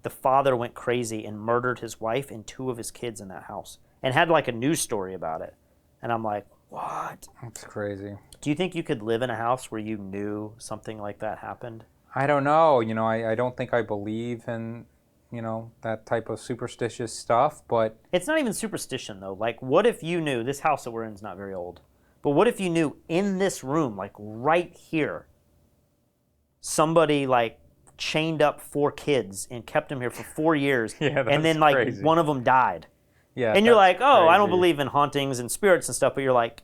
the father went crazy and murdered his wife and 2 of his kids in that house, and had like a news story about it, and I'm like, what? That's crazy. Do you think you could live in a house where you knew something like that happened? I don't know. You know, I don't think I believe in, you know, that type of superstitious stuff, but It's not even superstition, though. Like, what if you knew, this house that we're in is not very old, but what if you knew in this room, like right here, somebody like chained up 4 kids and kept them here for 4 years, Yeah, and then that's like crazy. one of them died. yeah. And you're like, that's oh, I don't crazy. believe in hauntings and spirits and stuff, but you're like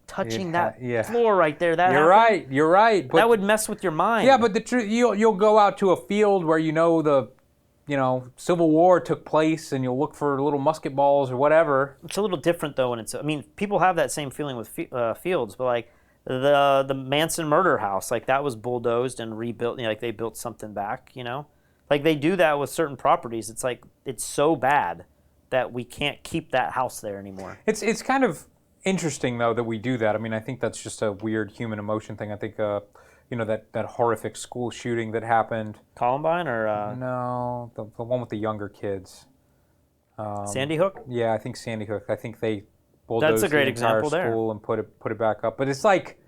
touching Yeah, that yeah. floor right there, that You're happened? right. You're right. But That would mess with your mind. yeah, but the truth, you'll go out to a field where you know the, you know, Civil War took place, and you'll look for little musket balls or whatever. It's a little different though, and I mean, people have that same feeling with fields, but like the Manson murder house, like that was bulldozed and rebuilt. You know, like they built something back. You know, like they do that with certain properties. It's like it's so bad that we can't keep that house there anymore. It's kind of interesting though that we do that. I mean, I think that's just a weird human emotion thing. I think, you know, that horrific school shooting that happened. Columbine or No, the one with the younger kids. Sandy Hook? Yeah, I think Sandy Hook. I think they bulldozed That's a great the entire example there. school and put it back up. But it's like,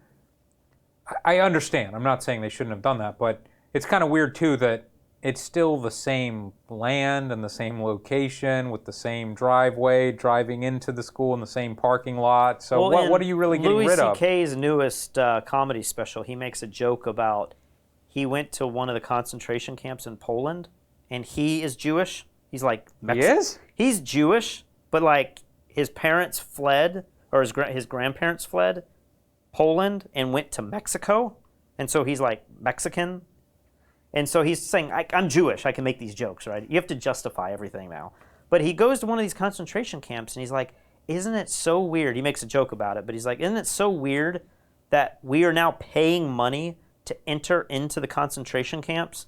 I understand. I'm not saying they shouldn't have done that, but it's kind of weird too that it's still the same land and the same location with the same driveway, driving into the school in the same parking lot. So Well, what are you really getting Louis rid of? C.K.'s newest comedy special, he makes a joke about he went to one of the concentration camps in Poland, and he is Jewish. He's like He is? He's Jewish, but like his parents fled, or his grandparents fled Poland and went to Mexico, and so he's like Mexican. And so he's saying, I'm Jewish, I can make these jokes, right? You have to justify everything now. But he goes to one of these concentration camps, and he's like, isn't it so weird? He makes a joke about it, but he's like, isn't it so weird that we are now paying money to enter into the concentration camps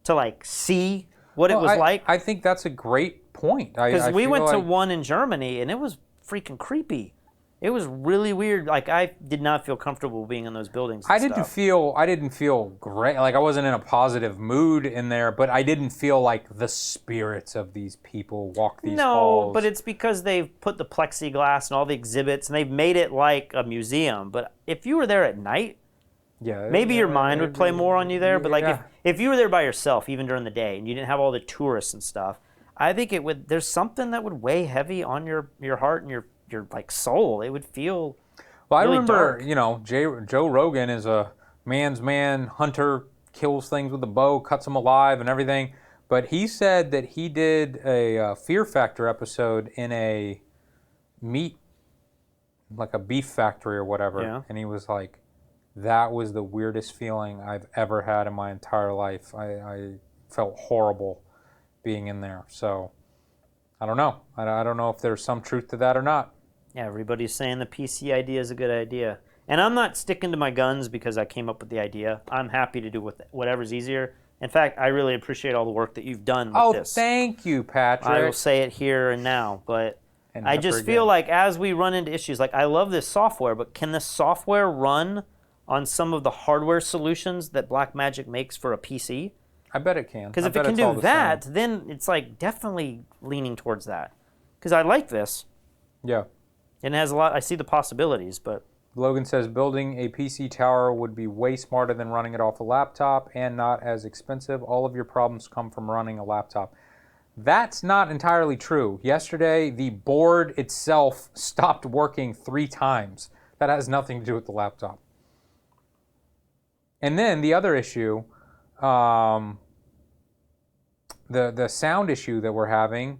to like see what it was like? I think that's a great point. Because we feel went to like- one in Germany and it was freaking creepy. It was really weird. Like I did not feel comfortable being in those buildings. And I didn't feel great. Like I wasn't in a positive mood in there, but I didn't feel like the spirits of these people walk these halls. No, but it's because they've put the plexiglass and all the exhibits and they've made it like a museum. But if you were there at night, yeah, maybe your mind would play more on you there. But like yeah. if you were there by yourself, even during the day, and you didn't have all the tourists and stuff, I think it would. There's something that would weigh heavy on your heart and your like soul. It would feel. Well, I really remember, dark. Joe Rogan is a man's man, hunter, kills things with a bow, cuts them alive and everything. But he said that he did a Fear Factor episode in a meat, like a beef factory or whatever. Yeah. And he was like, that was the weirdest feeling I've ever had in my entire life. I felt horrible being in there. So I don't know. I don't know if there's some truth to that or not. Yeah, everybody's saying the PC idea is a good idea. And I'm not sticking to my guns because I came up with the idea. I'm happy to do whatever's easier. In fact, I really appreciate all the work that you've done with this. Thank you, Patrick. I will say it here and now, but And I never just again. feel like as we run into issues, like I love this software, but can this software run on some of the hardware solutions that Blackmagic makes for a PC? I bet it can. Because I if it bet can it's all do the that, same. then it's like definitely leaning towards that. Because I like this, Yeah. and it has a lot. I see the possibilities, but Logan says building a PC tower would be way smarter than running it off a laptop and not as expensive. All of your problems come from running a laptop. That's not entirely true. Yesterday, the board itself stopped working 3 times. That has nothing to do with the laptop. And then the other issue, the sound issue that we're having,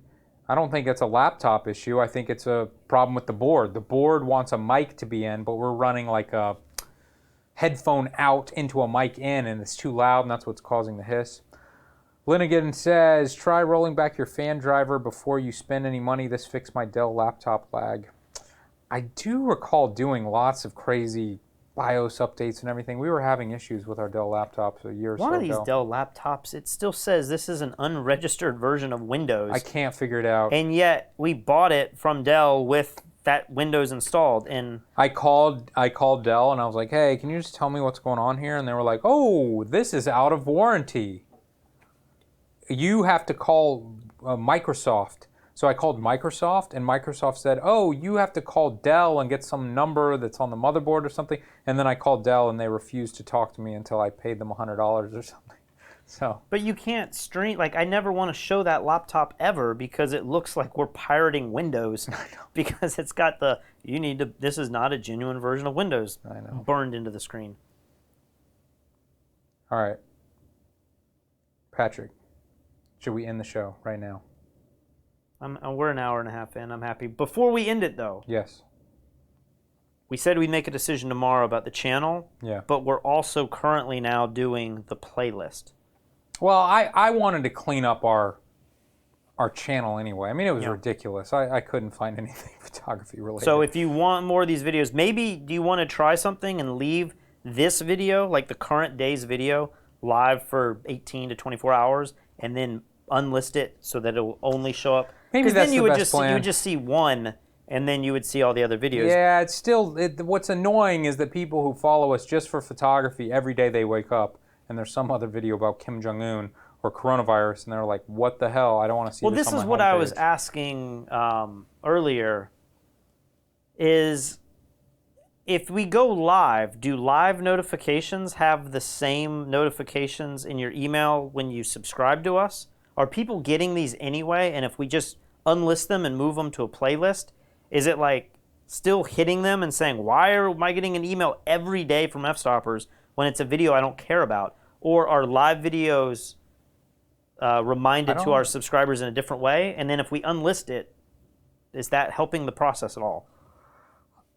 I don't think it's a laptop issue. I think it's a problem with the board. The board wants a mic to be in, but we're running like a headphone out into a mic in, and it's too loud, and that's what's causing the hiss. Linnigan says, try rolling back your fan driver before you spend any money. This fixed my Dell laptop lag. I do recall doing lots of crazy BIOS updates and everything. We were having issues with our Dell laptops a year or so one ago. of these Dell laptops, it still says this is an unregistered version of Windows. I can't figure it out. And yet we bought it from Dell with that Windows installed. And I called Dell and I was like, hey, can you just tell me what's going on here? And they were like, oh, this is out of warranty. You have to call Microsoft. So I called Microsoft, and Microsoft said, oh, you have to call Dell and get some number that's on the motherboard or something. And then I called Dell, and they refused to talk to me until I paid them $100 or something. So, but you can't stream, like I never want to show that laptop ever because it looks like we're pirating Windows because it's got this is not a genuine version of Windows I know. burned into the screen. All right. Patrick, should we end the show right now? We're an hour and a half in. I'm happy. Before we end it, though, Yes. we said we'd make a decision tomorrow about the channel, Yeah. but we're also currently now doing the playlist. Well, I wanted to clean up our channel anyway. I mean, it was ridiculous. I couldn't find anything photography related. So if you want more of these videos, maybe do you want to try something and leave this video, like the current day's video, live for 18 to 24 hours, and then unlist it so that it will only show up? Maybe Because that's then you the would best just plan. you would just see one, and then you would see all the other videos. Yeah, it's still, what's annoying is that people who follow us just for photography, every day they wake up and there's some other video about Kim Jong-un or coronavirus, and they're like, what the hell? I don't want to see Well, this this on is my what I was homepage." asking earlier, is if we go live, do live notifications have the same notifications in your email when you subscribe to us? Are people getting these anyway? And if we just unlist them and move them to a playlist, is it like still hitting them and saying, why am I getting an email every day from F-Stoppers when it's a video I don't care about? Or are live videos reminded to our subscribers in a different way? And then if we unlist it, is that helping the process at all?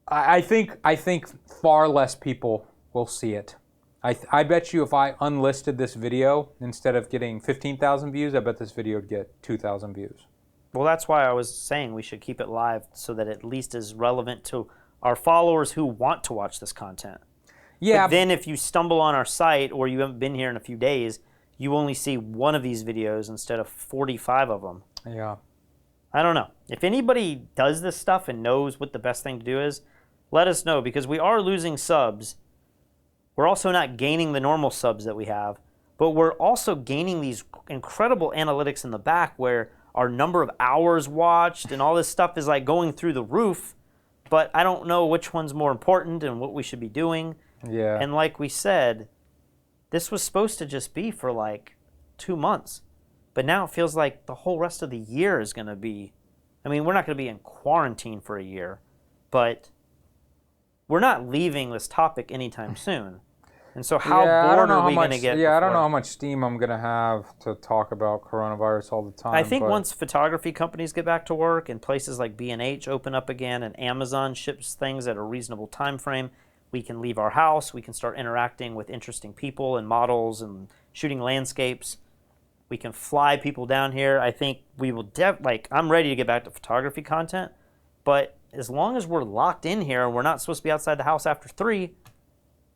I think far less people will see it. I bet you if I unlisted this video, instead of getting 15,000 views, I bet this video would get 2,000 views. Well, that's why I was saying we should keep it live so that it at least is relevant to our followers who want to watch this content. Yeah. But then if you stumble on our site or you haven't been here in a few days, you only see one of these videos instead of 45 of them. Yeah. I don't know. If anybody does this stuff and knows what the best thing to do is, let us know, because we are losing subs. We're also not gaining the normal subs that we have, but we're also gaining these incredible analytics in the back where our number of hours watched and all this stuff is like going through the roof, but I don't know which one's more important and what we should be doing. Yeah. And like we said, this was supposed to just be for like 2 months. But now it feels like the whole rest of the year is going to be, I mean, we're not going to be in quarantine for a year, but we're not leaving this topic anytime soon. And so how bored are we going to get? Yeah, I don't know how much steam I'm going to have to talk about coronavirus all the time. I think once photography companies get back to work and places like B&H open up again and Amazon ships things at a reasonable time frame, we can leave our house, we can start interacting with interesting people and models and shooting landscapes. We can fly people down here. I think we will I'm ready to get back to photography content, but as long as we're locked in here and we're not supposed to be outside the house after 3,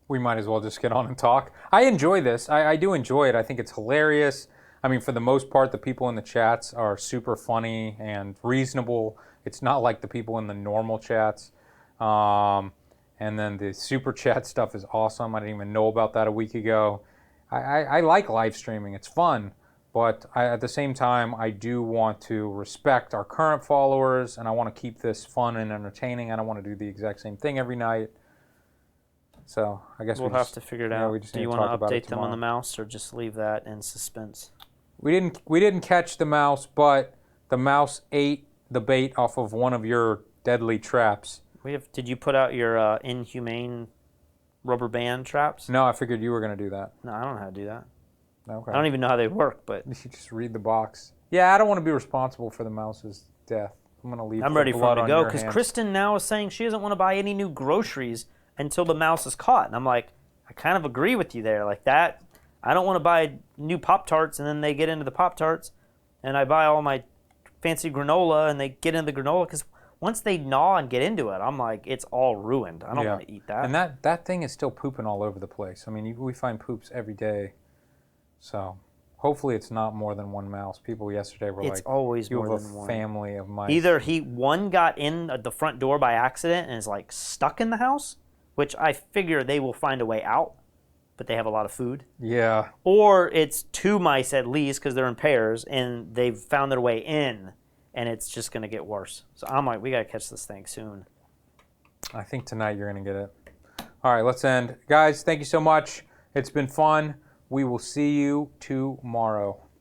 we might as well just get on and talk. I enjoy this. I do enjoy it. I think it's hilarious. I mean, for the most part, the people in the chats are super funny and reasonable. It's not like the people in the normal chats. And then the super chat stuff is awesome. I didn't even know about that a week ago. I like live streaming. It's fun. But at the same time, I do want to respect our current followers, and I want to keep this fun and entertaining. I don't want to do the exact same thing every night. So I guess we'll have to figure it out. Do you want to update them on the mouse or just leave that in suspense? We didn't catch the mouse, but the mouse ate the bait off of one of your deadly traps. Did you put out your inhumane rubber band traps? No, I figured you were going to do that. No, I don't know how to do that. Okay. I don't even know how they work, but you just read the box. Yeah, I don't want to be responsible for the mouse's death. I'm going to leave. I'm ready for him to go because Kristen now is saying she doesn't want to buy any new groceries until the mouse is caught, and I'm like, I kind of agree with you there. Like that, I don't want to buy new Pop-Tarts and then they get into the Pop-Tarts, and I buy all my fancy granola and they get into the granola because once they gnaw and get into it, I'm like, it's all ruined. I don't want to eat that. And that thing is still pooping all over the place. I mean, we find poops every day. So hopefully it's not more than one mouse. People yesterday were it's always you more have than a one. family of mice. Either one got in the front door by accident and is like stuck in the house, which I figure they will find a way out, but they have a lot of food. Yeah. Or it's 2 mice at least because they're in pairs and they've found their way in and it's just going to get worse. So I'm like, we got to catch this thing soon. I think tonight you're going to get it. All right, let's end. Guys, thank you so much. It's been fun. We will see you tomorrow.